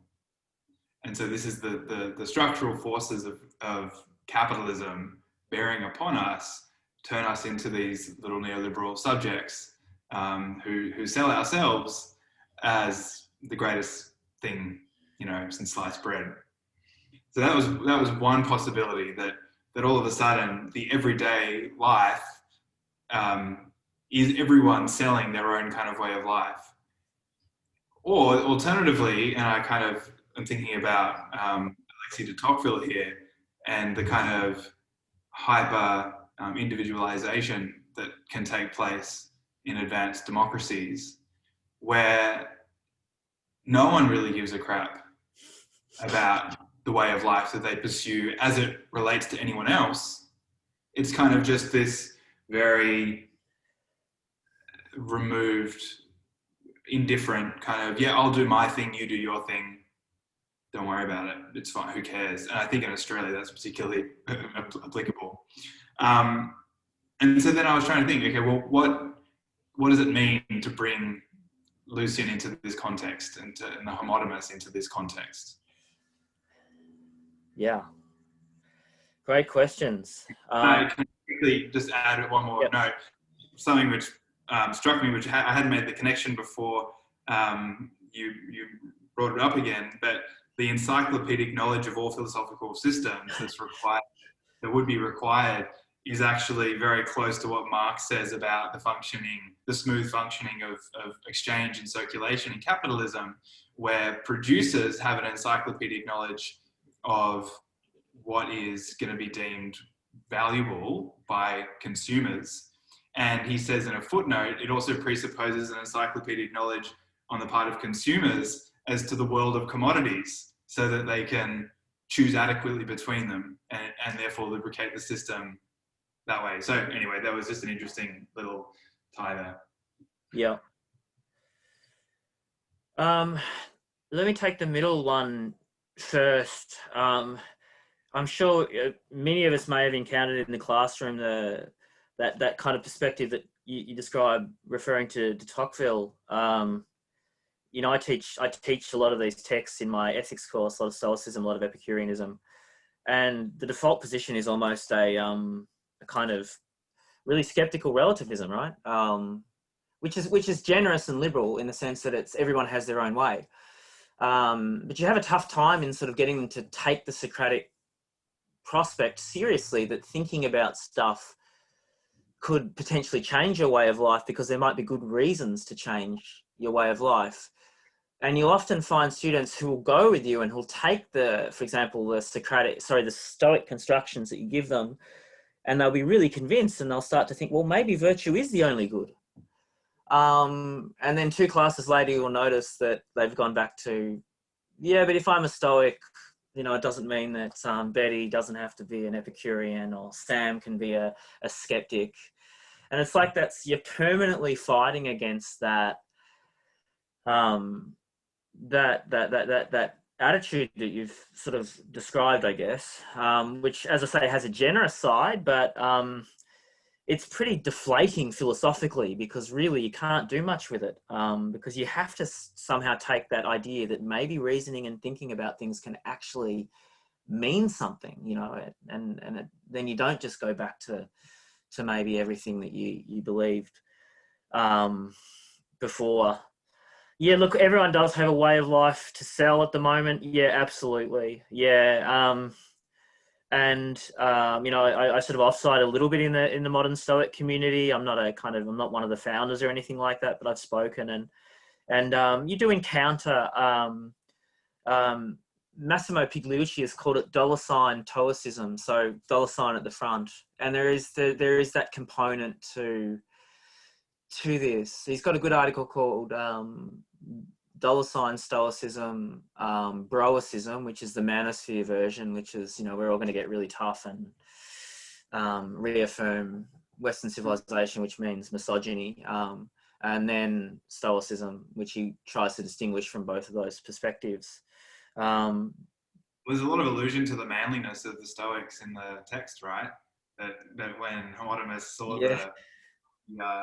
and so this is the structural forces of capitalism bearing upon us, turn us into these little neoliberal subjects who sell ourselves as the greatest thing, you know, since sliced bread. So that was one possibility, that all of a sudden the everyday life is everyone selling their own kind of way of life. Or alternatively, and I kind of am thinking about Alexis de Tocqueville here, and the kind of hyper individualization that can take place in advanced democracies, where no one really gives a crap about the way of life that they pursue as it relates to anyone else. It's kind of just this very removed, indifferent kind of, yeah, I'll do my thing, you do your thing, don't worry about it, it's fine, who cares? And I think in Australia that's particularly applicable. And so then I was trying to think, okay, well, what does it mean to bring Lucian into this context and the Hermotimus into this context? Yeah, great questions. Can I quickly just add one more note? Something which struck me, which I hadn't made the connection before you brought it up again, but the encyclopedic knowledge of all philosophical systems that would be required is actually very close to what Marx says about the smooth functioning of exchange and circulation in capitalism, where producers have an encyclopedic knowledge of what is going to be deemed valuable by consumers. And he says in a footnote, it also presupposes an encyclopedic knowledge on the part of consumers as to the world of commodities, so that they can choose adequately between them and therefore lubricate the system that way. So anyway, that was just an interesting little tie there. Yeah. Let me take the middle one first. I'm sure many of us may have encountered in the classroom that kind of perspective that you describe, referring to de Tocqueville. You know, I teach a lot of these texts in my ethics course, a lot of Stoicism, a lot of Epicureanism, and the default position is almost a kind of really skeptical relativism, right? Which is generous and liberal in the sense that it's everyone has their own way. But you have a tough time in sort of getting them to take the Socratic prospect seriously, that thinking about stuff could potentially change your way of life, because there might be good reasons to change your way of life. And you'll often find students who will go with you and who'll take for example, the Stoic constructions that you give them, and they'll be really convinced, and they'll start to think, well, maybe virtue is the only good. And then 2 classes later, you'll notice that they've gone back to, yeah, but if I'm a Stoic, you know, it doesn't mean that Betty doesn't have to be an Epicurean, or Sam can be a skeptic. And it's like you're permanently fighting against that attitude that you've sort of described, I guess, which, as I say, has a generous side, but it's pretty deflating philosophically, because really you can't do much with it, because you have to somehow take that idea that maybe reasoning and thinking about things can actually mean something, you know, then you don't just go back to maybe everything that you believed before. Yeah, look, everyone does have a way of life to sell at the moment. Yeah, absolutely. Yeah. And you know, I sort of offside a little bit in the modern Stoic community. I'm not one of the founders or anything like that, but I've spoken, and you do encounter Massimo Pigliucci has called it $sign Stoicism, so $sign at the front, and there is that component to this. He's got a good article called $sign Stoicism, Broicism, which is the manosphere version, which is, you know, we're all going to get really tough and reaffirm Western civilization, which means misogyny, and then Stoicism, which he tries to distinguish from both of those perspectives. There's a lot of allusion to the manliness of the Stoics in the text, right? That when Hermotimus saw the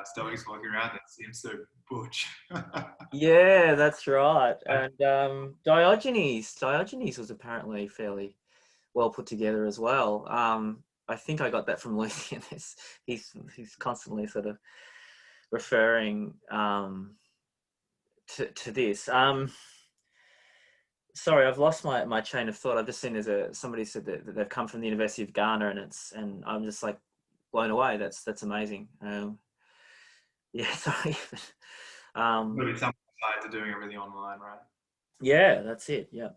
Stoics walking around, it seems so butch. Yeah, that's right. And Diogenes was apparently fairly well put together as well. I think I got that from Lucian. He's constantly sort of referring to this. Sorry, I've lost my chain of thought. I've just seen somebody said that they've come from the University of Ghana, and I'm just like blown away. That's amazing. Yeah, sorry. But it's some side to doing everything online, right? Yeah, that's it. Yeah.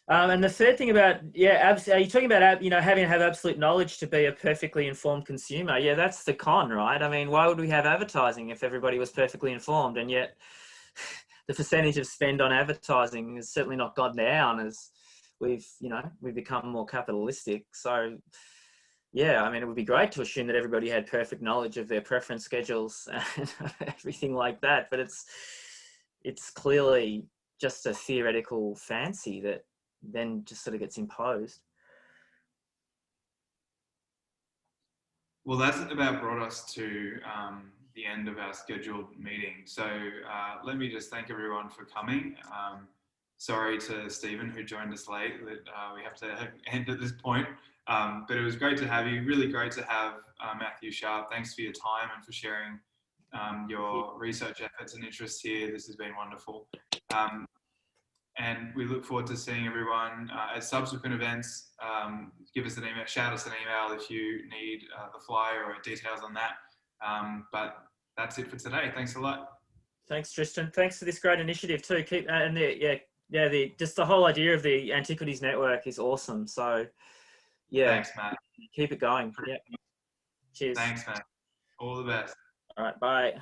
And the third thing about, are you talking about, you know, having to have absolute knowledge to be a perfectly informed consumer? Yeah, that's the con, right? I mean, why would we have advertising if everybody was perfectly informed? And yet the percentage of spend on advertising has certainly not gone down as we've become more capitalistic. So, yeah, I mean, it would be great to assume that everybody had perfect knowledge of their preference schedules and everything like that. But it's clearly just a theoretical fancy that then just sort of gets imposed. Well, that's about brought us to the end of our scheduled meeting. So let me just thank everyone for coming. Sorry to Stephen, who joined us late, that we have to end at this point. But it was great to have you. Really great to have Matthew Sharpe. Thanks for your time and for sharing your research efforts and interests here. This has been wonderful. And we look forward to seeing everyone at subsequent events. Give us an email, shout us an email if you need the flyer or details on that. But that's it for today. Thanks a lot. Thanks, Tristan. Thanks for this great initiative too. yeah, just the whole idea of the Antiquities Network is awesome. So yeah, Thanks, Matt. keep it going. Yeah. Cheers. Thanks, Matt. All the best. All right, bye.